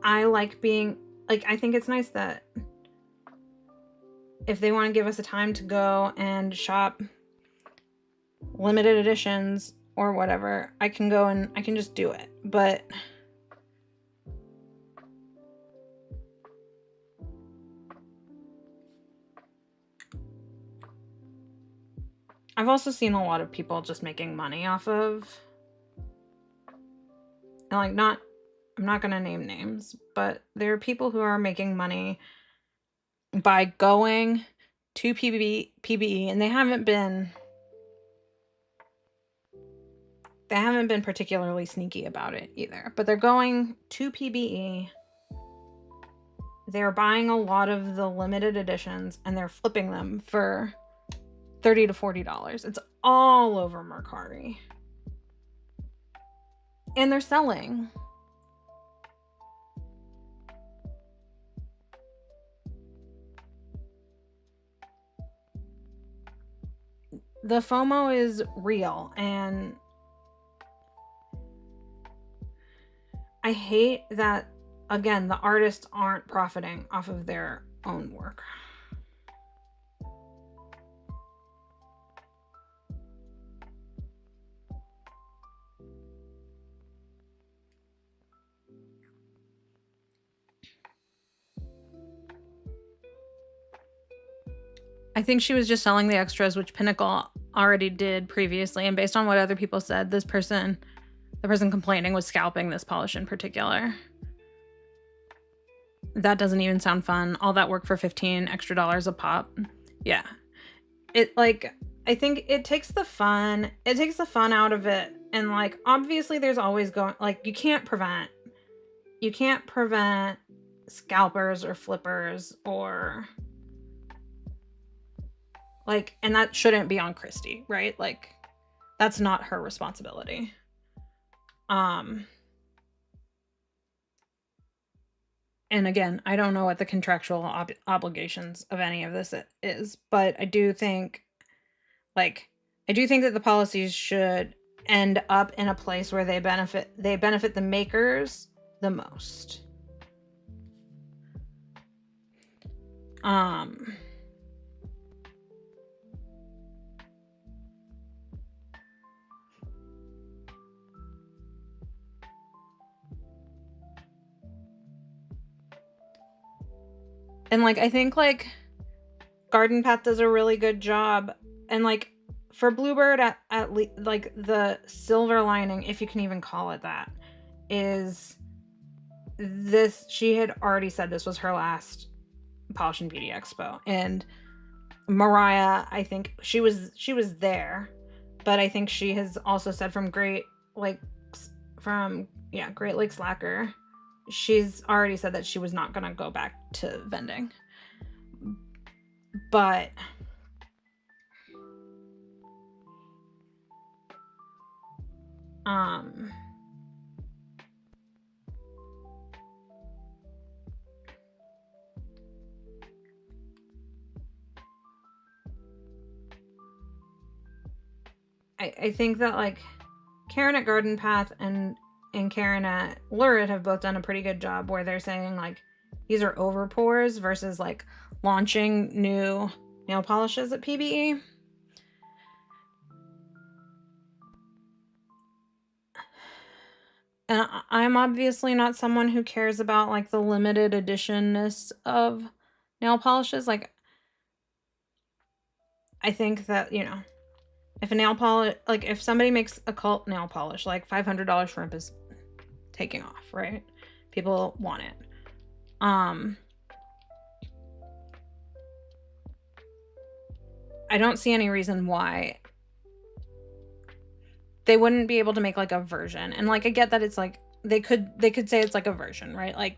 I like being like, I think it's nice that if they want to give us a time to go and shop limited editions or whatever, I can go and I can just do it. But I've also seen a lot of people just making money off of, and like, I'm not gonna name names, but there are people who are making money by going to PBE, and they haven't been particularly sneaky about it either. But they're going to PBE, they're buying a lot of the limited editions, and they're flipping them for $30 to $40. It's all over Mercari. And they're selling. The FOMO is real, and I hate that, again, the artists aren't profiting off of their own work. I think she was just selling the extras, which Pinnacle already did previously. And based on what other people said, the person complaining was scalping this polish in particular. That doesn't even sound fun. All that work for $15 extra a pop. Yeah. It like, I think it takes the fun out of it. And like, obviously there's always like, you can't prevent scalpers or flippers or like, and that shouldn't be on Christy, right? Like, that's not her responsibility. And again, I don't know what the contractual obligations of any of this is, but I do think that the policies should end up in a place where they benefit the makers the most. And like, I think like Garden Path does a really good job. And like for Bluebird, at least, like the silver lining, if you can even call it that, is this. She had already said this was her last Polish and Beauty Expo, and Mariah, I think she was there, but I think she has also said from Great Lakes Lacquer, she's already said that she was not gonna go back to vending. But I think that like Karen at Garden Path and Karen at Lurid have both done a pretty good job where they're saying like these are over pours versus like launching new nail polishes at PBE. And I'm obviously not someone who cares about like the limited editionness of nail polishes. Like, I think that, you know, if a nail polish, like if somebody makes a cult nail polish, like $500 shrimp is taking off, right? People want it. I don't see any reason why they wouldn't be able to make like a version. And like I get that it's like they could say it's like a version, right? Like,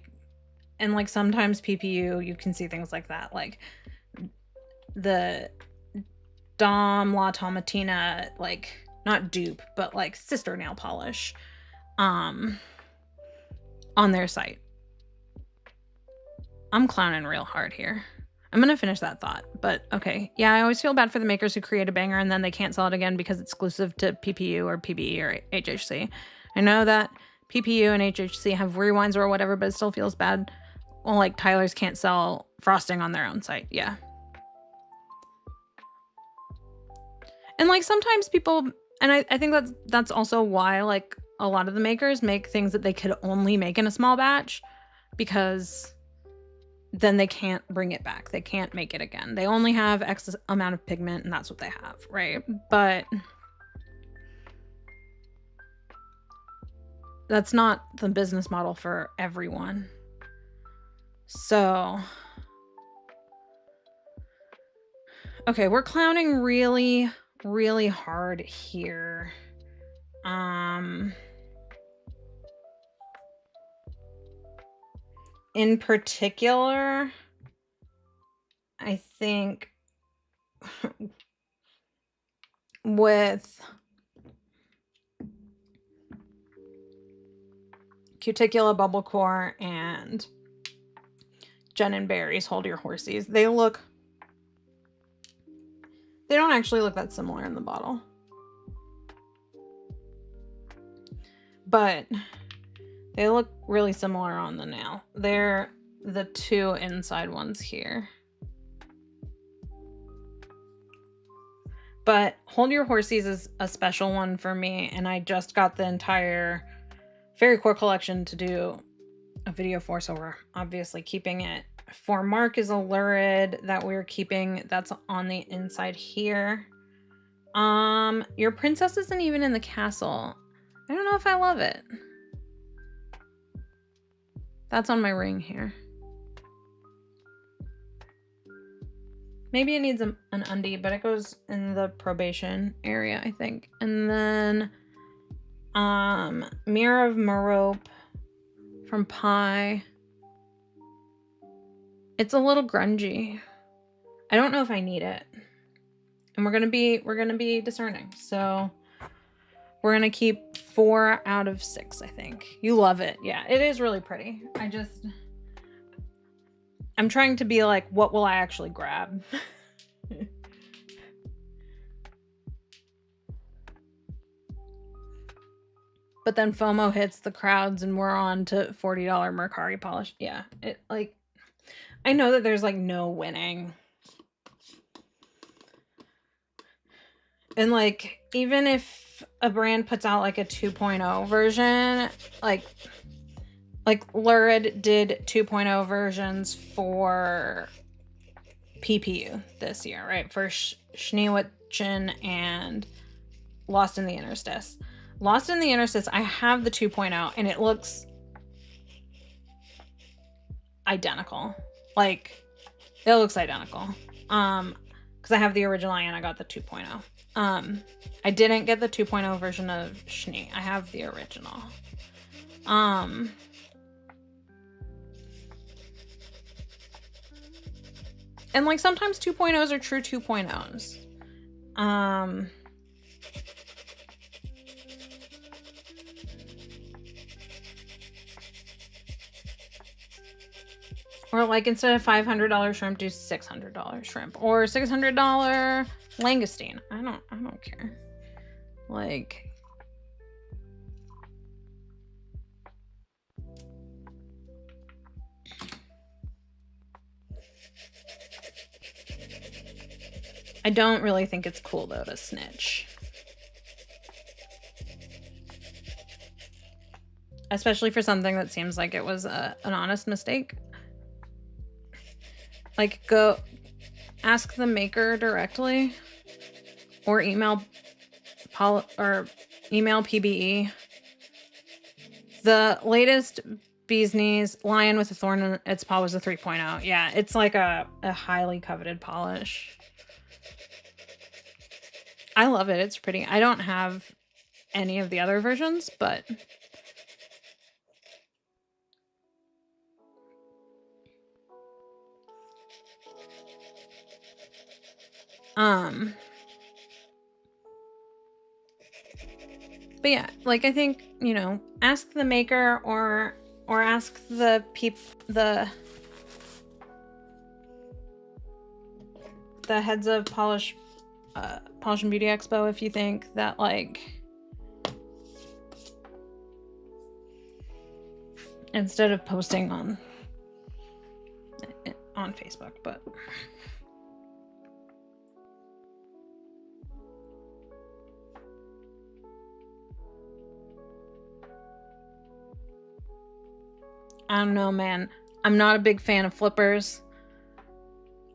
and like sometimes PPU you can see things like that, like the Dom La Tomatina, like not dupe, but like sister nail polish on their site. I'm clowning real hard here. I'm gonna finish that thought, but okay. Yeah, I always feel bad for the makers who create a banger and then they can't sell it again because it's exclusive to PPU or PBE or HHC. I know that PPU and HHC have rewinds or whatever, but it still feels bad. Well, like Tyler's can't sell frosting on their own site. Yeah. And like sometimes people, and I think that's also why like a lot of the makers make things that they could only make in a small batch, because then they can't bring it back. They can't make it again. They only have X amount of pigment and that's what they have, right? But that's not the business model for everyone. So, okay, we're clowning really, really hard here. In particular, I think with Cuticula Bubble Core and Jen and Barry's Hold Your Horsies, they don't actually look that similar in the bottle. But they look really similar on the nail. They're the two inside ones here. But Hold Your Horsies is a special one for me, and I just got the entire Fairy Core collection to do a video for, so we're obviously keeping it. For Mark is a Lurid that we're keeping, that's on the inside here. Your princess isn't even in the castle. I don't know if I love it. That's on my ring here. Maybe it needs an undie, but it goes in the probation area, I think. And then Mirror of Merope from Pie. It's a little grungy. I don't know if I need it. And we're gonna be discerning. So we're gonna keep 4 out of 6, I think. You love it. Yeah, it is really pretty. I'm trying to be like, what will I actually grab? But then FOMO hits the crowds and we're on to $40 Mercari polish. Yeah, it like, I know that there's like no winning. And like, even if a brand puts out like a 2.0 version, like Lurid did 2.0 versions for PPU this year, right? For Schneewitchen and Lost in the Interstice. Lost in the Interstice, I have the 2.0 and it looks identical. Like, it looks identical. Because I have the original and I got the 2.0. I didn't get the 2.0 version of Schnee. I have the original. And like sometimes 2.0s are true 2.0s. Or like instead of $500 shrimp, do $600 shrimp or $600 langoustine. I don't care. Like, I don't really think it's cool though to snitch. Especially for something that seems like it was an honest mistake. Like, go ask the maker directly or email PBE. The latest Bee's Knees Lion with a Thorn in its Paw was a 3.0. Yeah, it's like a highly coveted polish. I love it. It's pretty. I don't have any of the other versions, but but yeah, like I think, you know, ask the maker or ask the heads of Polish and Beauty Expo if you think that like instead of posting on Facebook, but I don't know, man. I'm not a big fan of flippers.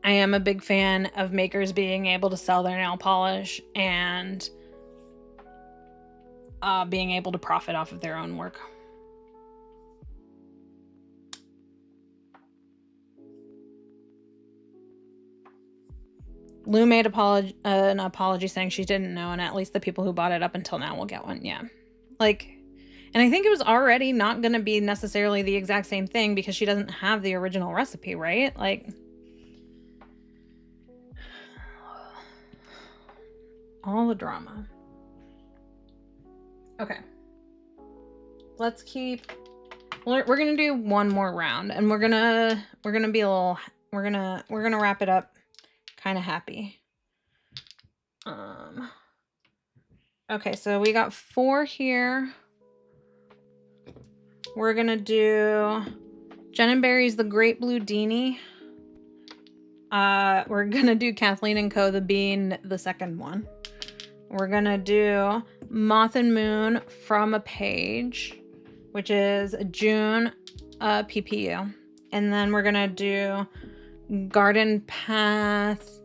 I am a big fan of makers being able to sell their nail polish and being able to profit off of their own work. Lou made an apology saying she didn't know, and at least the people who bought it up until now will get one. Yeah. Like, and I think it was already not going to be necessarily the exact same thing because she doesn't have the original recipe, right? Like, all the drama. Okay. Let's keep... We're going to do one more round, and we're going to be a little... We're going to wrap it up kind of happy. Okay, so we got 4 here. We're gonna do Jen and Barry's The Great Blue Deanie. We're gonna do Kathleen and Co. The Bean, the second one. We're gonna do Moth and Moon From a Page, which is June PPU. And then we're gonna do Garden Path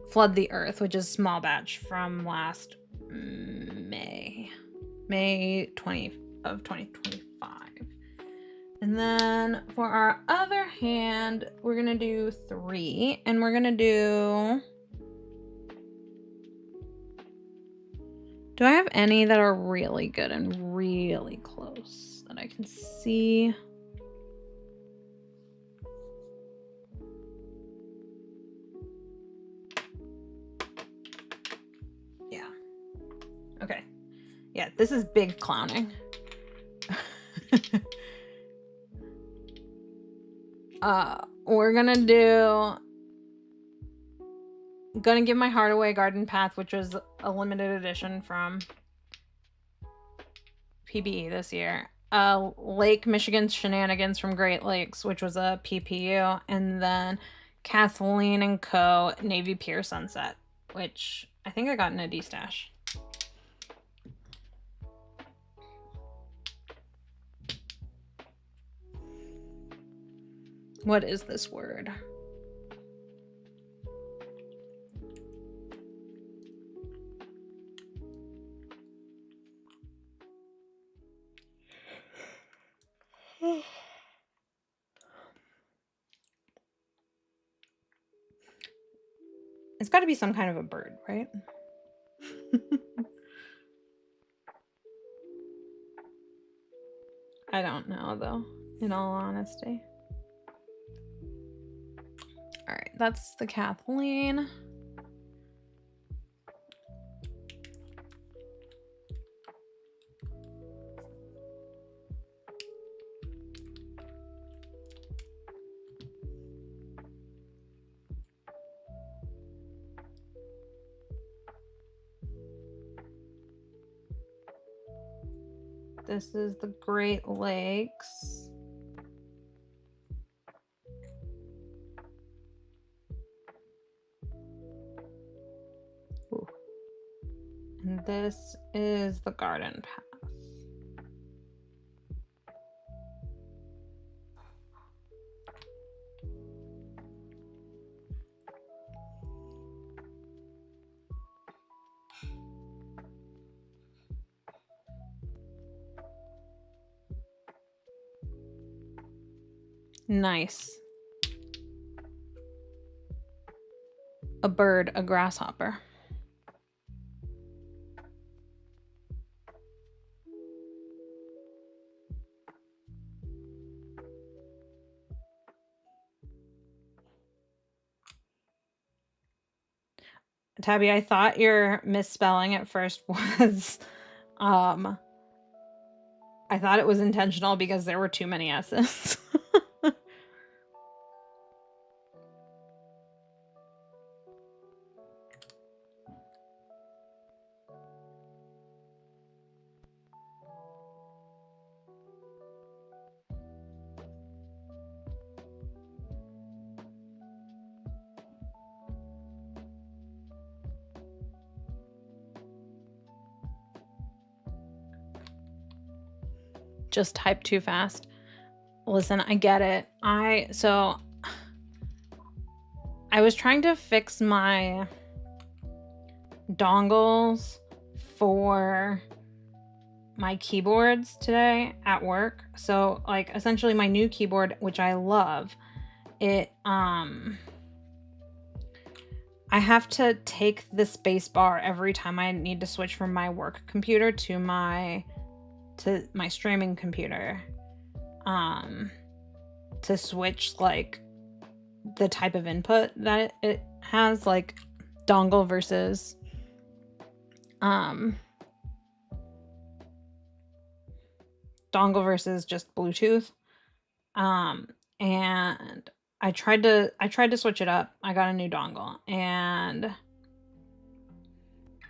Flood the Earth, which is small batch from last May 20 of 2025. And then for our other hand, we're gonna do 3, and we're gonna do... Do I have any that are really good and really close that I can see? Yeah. Okay. Yeah, this is big clowning. We're gonna give my heart away Garden Path, which was a limited edition from PBE this year. Lake Michigan's Shenanigans from Great Lakes, which was a PPU, and then Kathleen and Co. Navy Pier Sunset, which I think I got in a D-stash. What is this word? It's got to be some kind of a bird, right? I don't know, though, in all honesty. All right, that's the Kathleen. This is the Great Lakes. Ooh. And this is the garden path. Nice. A bird, a grasshopper. Tabby, I thought your misspelling at first was, I thought it was intentional because there were too many S's. Just type too fast. Listen, I get it. I was trying to fix my dongles for my keyboards today at work. So like essentially my new keyboard, which I love, it I have to take the space bar every time I need to switch from my work computer to my streaming computer to switch like the type of input that it has, like dongle versus just Bluetooth. And I tried to switch it up. I got a new dongle, and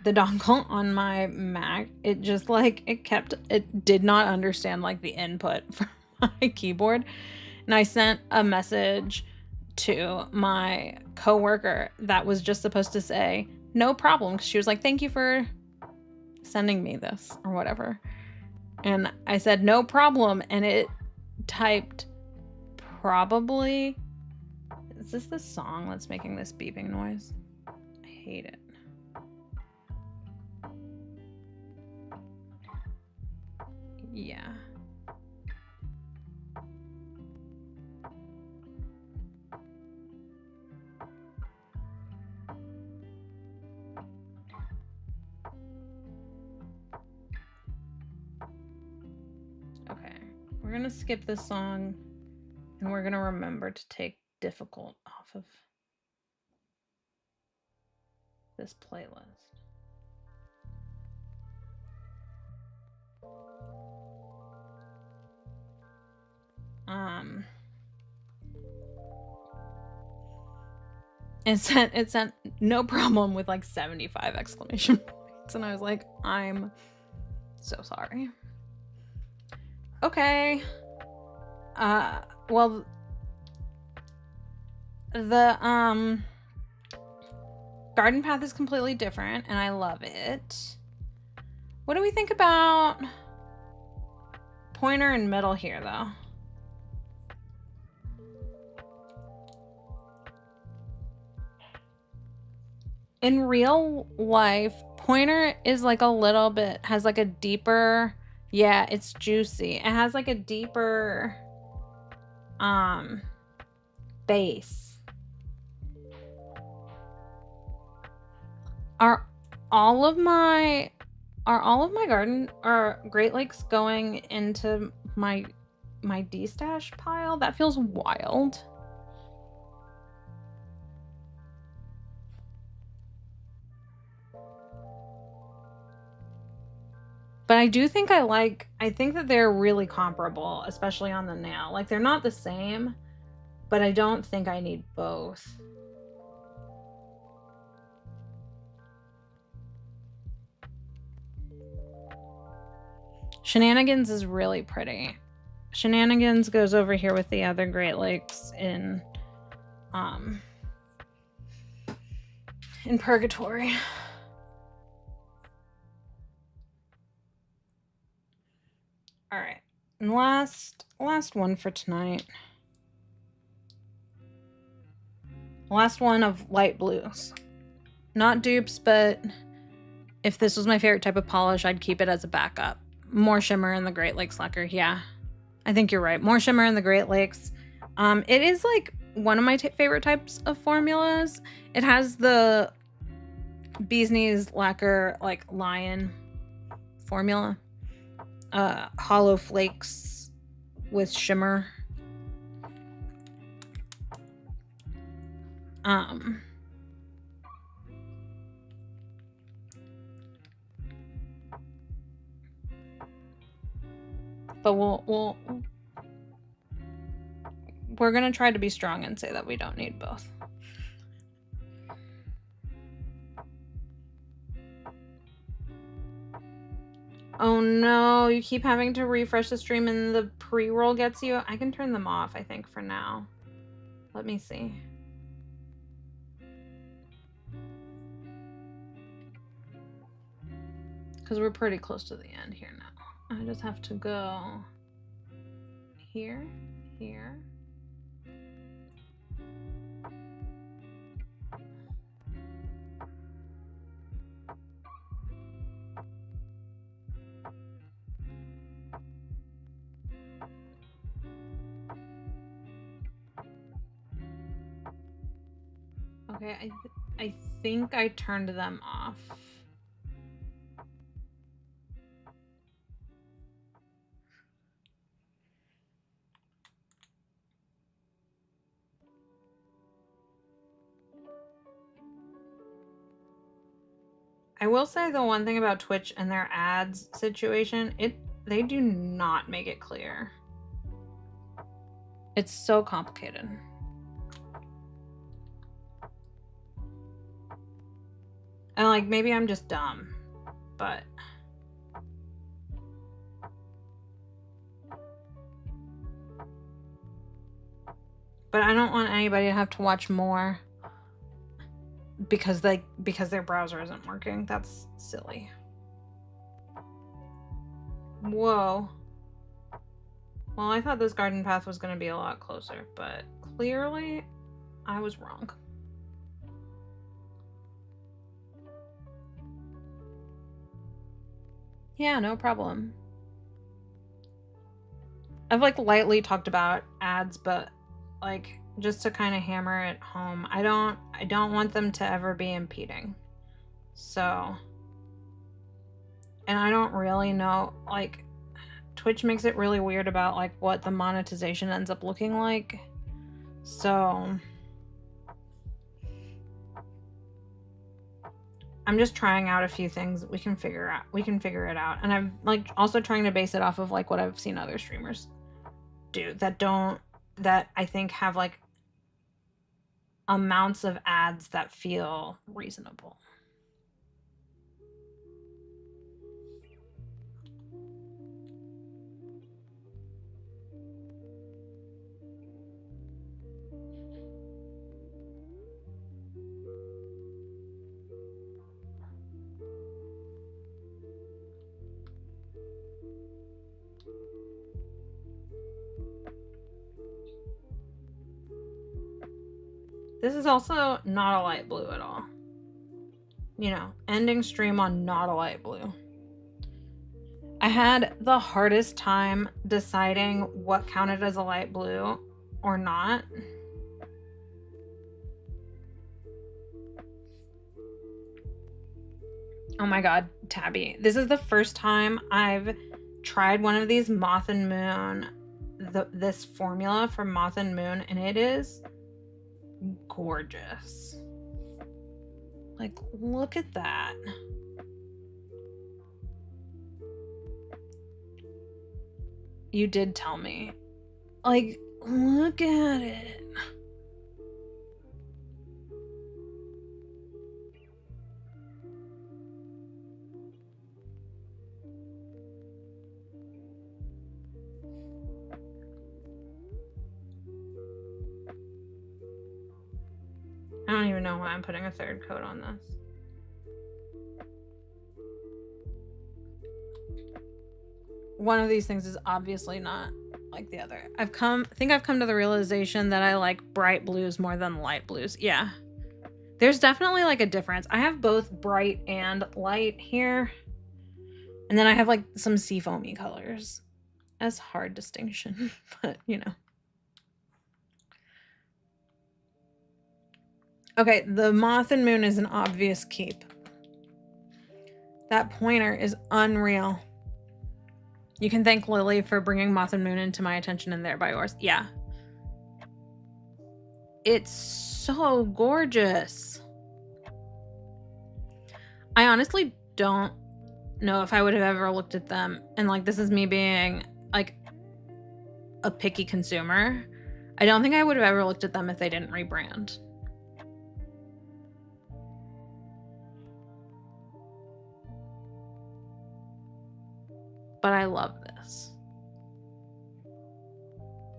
the dongle on my Mac, it just like it did not understand like the input for my keyboard. And I sent a message to my coworker that was just supposed to say no problem, because she was like, thank you for sending me this or whatever. And I said no problem, and it typed probably, is this the song that's making this beeping noise? I hate it. Yeah. Okay, we're gonna skip this song, and we're gonna remember to take difficult off of this playlist. It sent no problem with like 75 exclamation points, and I was like, I'm so sorry. Okay. Well, the garden path is completely different, and I love it. What do we think about pointer and middle here, though? In real life, pointer is like a little bit, has like a deeper, yeah, it's juicy. It has like a deeper bass. Are all of my garden or Great Lakes going into my destash pile? That feels wild. But I do think I think that they're really comparable, especially on the nail. Like, they're not the same, but I don't think I need both. Shenanigans is really pretty. Shenanigans goes over here with the other Great Lakes in Purgatory. All right, and last one for tonight. Last one of light blues. Not dupes, but if this was my favorite type of polish, I'd keep it as a backup. More shimmer in the Great Lakes lacquer. Yeah, I think you're right. More shimmer in the Great Lakes. It is like one of my favorite types of formulas. It has the Bee's Knees lacquer, like lion formula. Hollow flakes with shimmer. But we're gonna try to be strong and say that we don't need both. Oh no, you keep having to refresh the stream and the pre-roll gets you. I can turn them off, I think, for now. Let me see. Because we're pretty close to the end here now. I just have to go here, here. Okay, I think I turned them off. I will say the one thing about Twitch and their ads situation, they do not make it clear. It's so complicated. And like, maybe I'm just dumb, but I don't want anybody to have to watch more because their browser isn't working. That's silly. Whoa. Well, I thought this garden path was going to be a lot closer, but clearly I was wrong. Yeah, no problem. I've like lightly talked about ads, but like just to kind of hammer it home, I don't want them to ever be impeding. So, and I don't really know, like Twitch makes it really weird about like what the monetization ends up looking like. So I'm just trying out a few things we can figure it out. And I'm like also trying to base it off of like what I've seen other streamers do that I think have like amounts of ads that feel reasonable. This is also not a light blue at all. You know, ending stream on not a light blue. I had the hardest time deciding what counted as a light blue or not. Oh my God, Tabby. This is the first time I've tried one of these Moth and Moon, this formula from Moth and Moon, and it is gorgeous. Like, look at that. You did tell me. Like, look at it. I don't even know why I'm putting a third coat on this. One of these things is obviously not like the other. I think I've come to the realization that I like bright blues more than light blues. Yeah. There's definitely like a difference. I have both bright and light here. And then I have like some seafoamy colors. That's hard distinction, but you know. Okay, the Moth and Moon is an obvious keep. That pointer is unreal. You can thank Lily for bringing Moth and Moon into my attention and thereby yours. Yeah. It's so gorgeous. I honestly don't know if I would have ever looked at them. And like, this is me being like a picky consumer. I don't think I would have ever looked at them if they didn't rebrand. But I love this.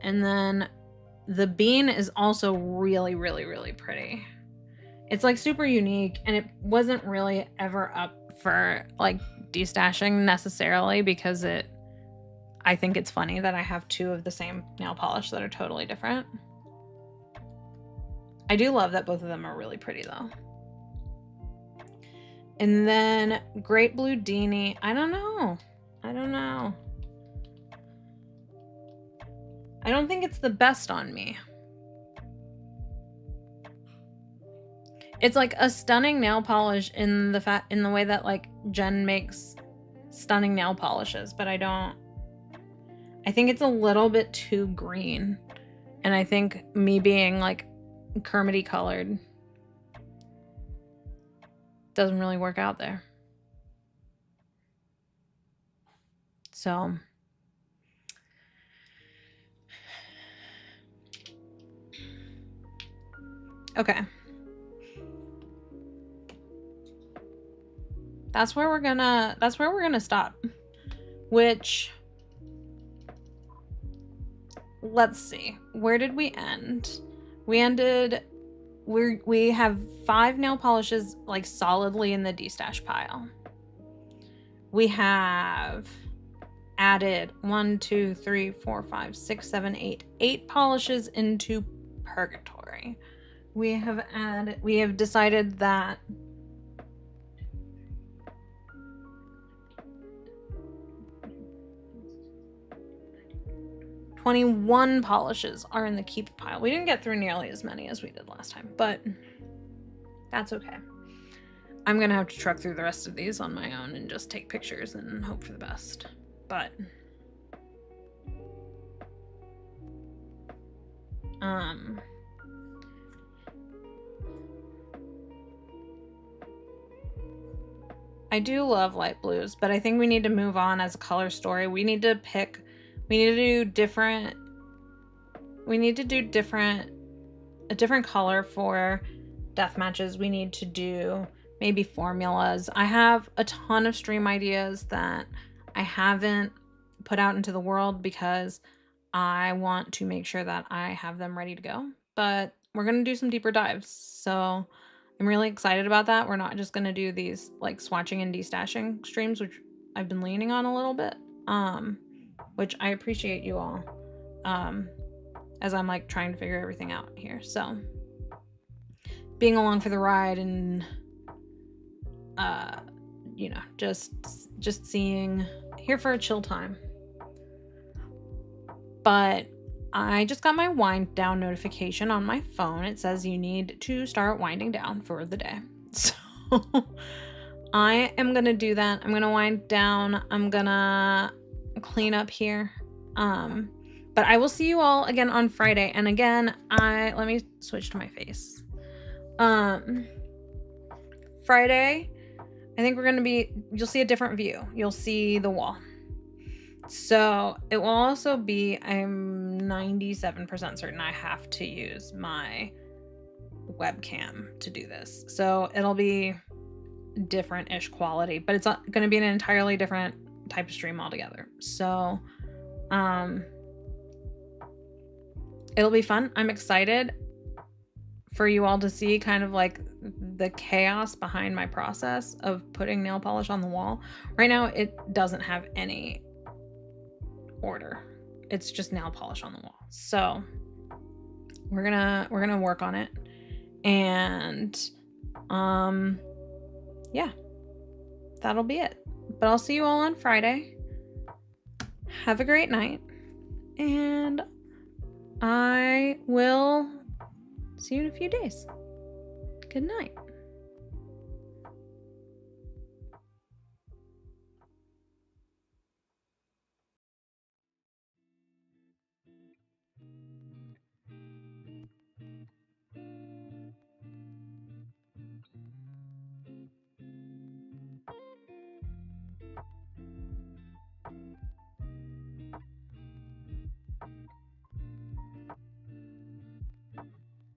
And then the bean is also really, really, really pretty. It's like super unique, and it wasn't really ever up for like destashing necessarily because I think it's funny that I have two of the same nail polish that are totally different. I do love that both of them are really pretty though. And then Great Blue Deanie. I don't know. I don't think it's the best on me. It's like a stunning nail polish in the way that like Jen makes stunning nail polishes, but I think it's a little bit too green. And I think me being like Kermity colored doesn't really work out there. So okay. That's where we're gonna stop. Which, let's see. Where did we end? We have 5 nail polishes like solidly in the destash pile. We have added 1, 2, 3, 4, 5, 6, 7, 8 polishes into purgatory. We have decided that $21 polishes are in the keep pile. We didn't get through nearly as many as we did last time, but that's okay. I'm gonna have to truck through the rest of these on my own and just take pictures and hope for the best. But I do love light blues, but I think we need to move on as a color story. We need to do a different color for death matches. We need to do maybe formulas. I have a ton of stream ideas that I haven't put out into the world because I want to make sure that I have them ready to go. But we're going to do some deeper dives. So I'm really excited about that. We're not just going to do these like swatching and destashing streams, which I've been leaning on a little bit. Which I appreciate you all, as I'm like trying to figure everything out here. So being along for the ride and, you know, just seeing, here for a chill time. But I just got my wind down notification on my phone. It says you need to start winding down for the day. So, I am going to do that. I'm going to wind down. I'm going to clean up here. But I will see you all again on Friday. And again, let me switch to my face. Friday, I think you'll see a different view. You'll see the wall. So it will also be, I'm 97% certain I have to use my webcam to do this. So it'll be different-ish quality, but it's going to be an entirely different type of stream altogether. So it'll be fun. I'm excited for you all to see kind of like the chaos behind my process of putting nail polish on the wall. Right now, it doesn't have any order. It's just nail polish on the wall. So we're gonna work on it. And yeah, that'll be it. But I'll see you all on Friday. Have a great night. And I will see you in a few days. Good night.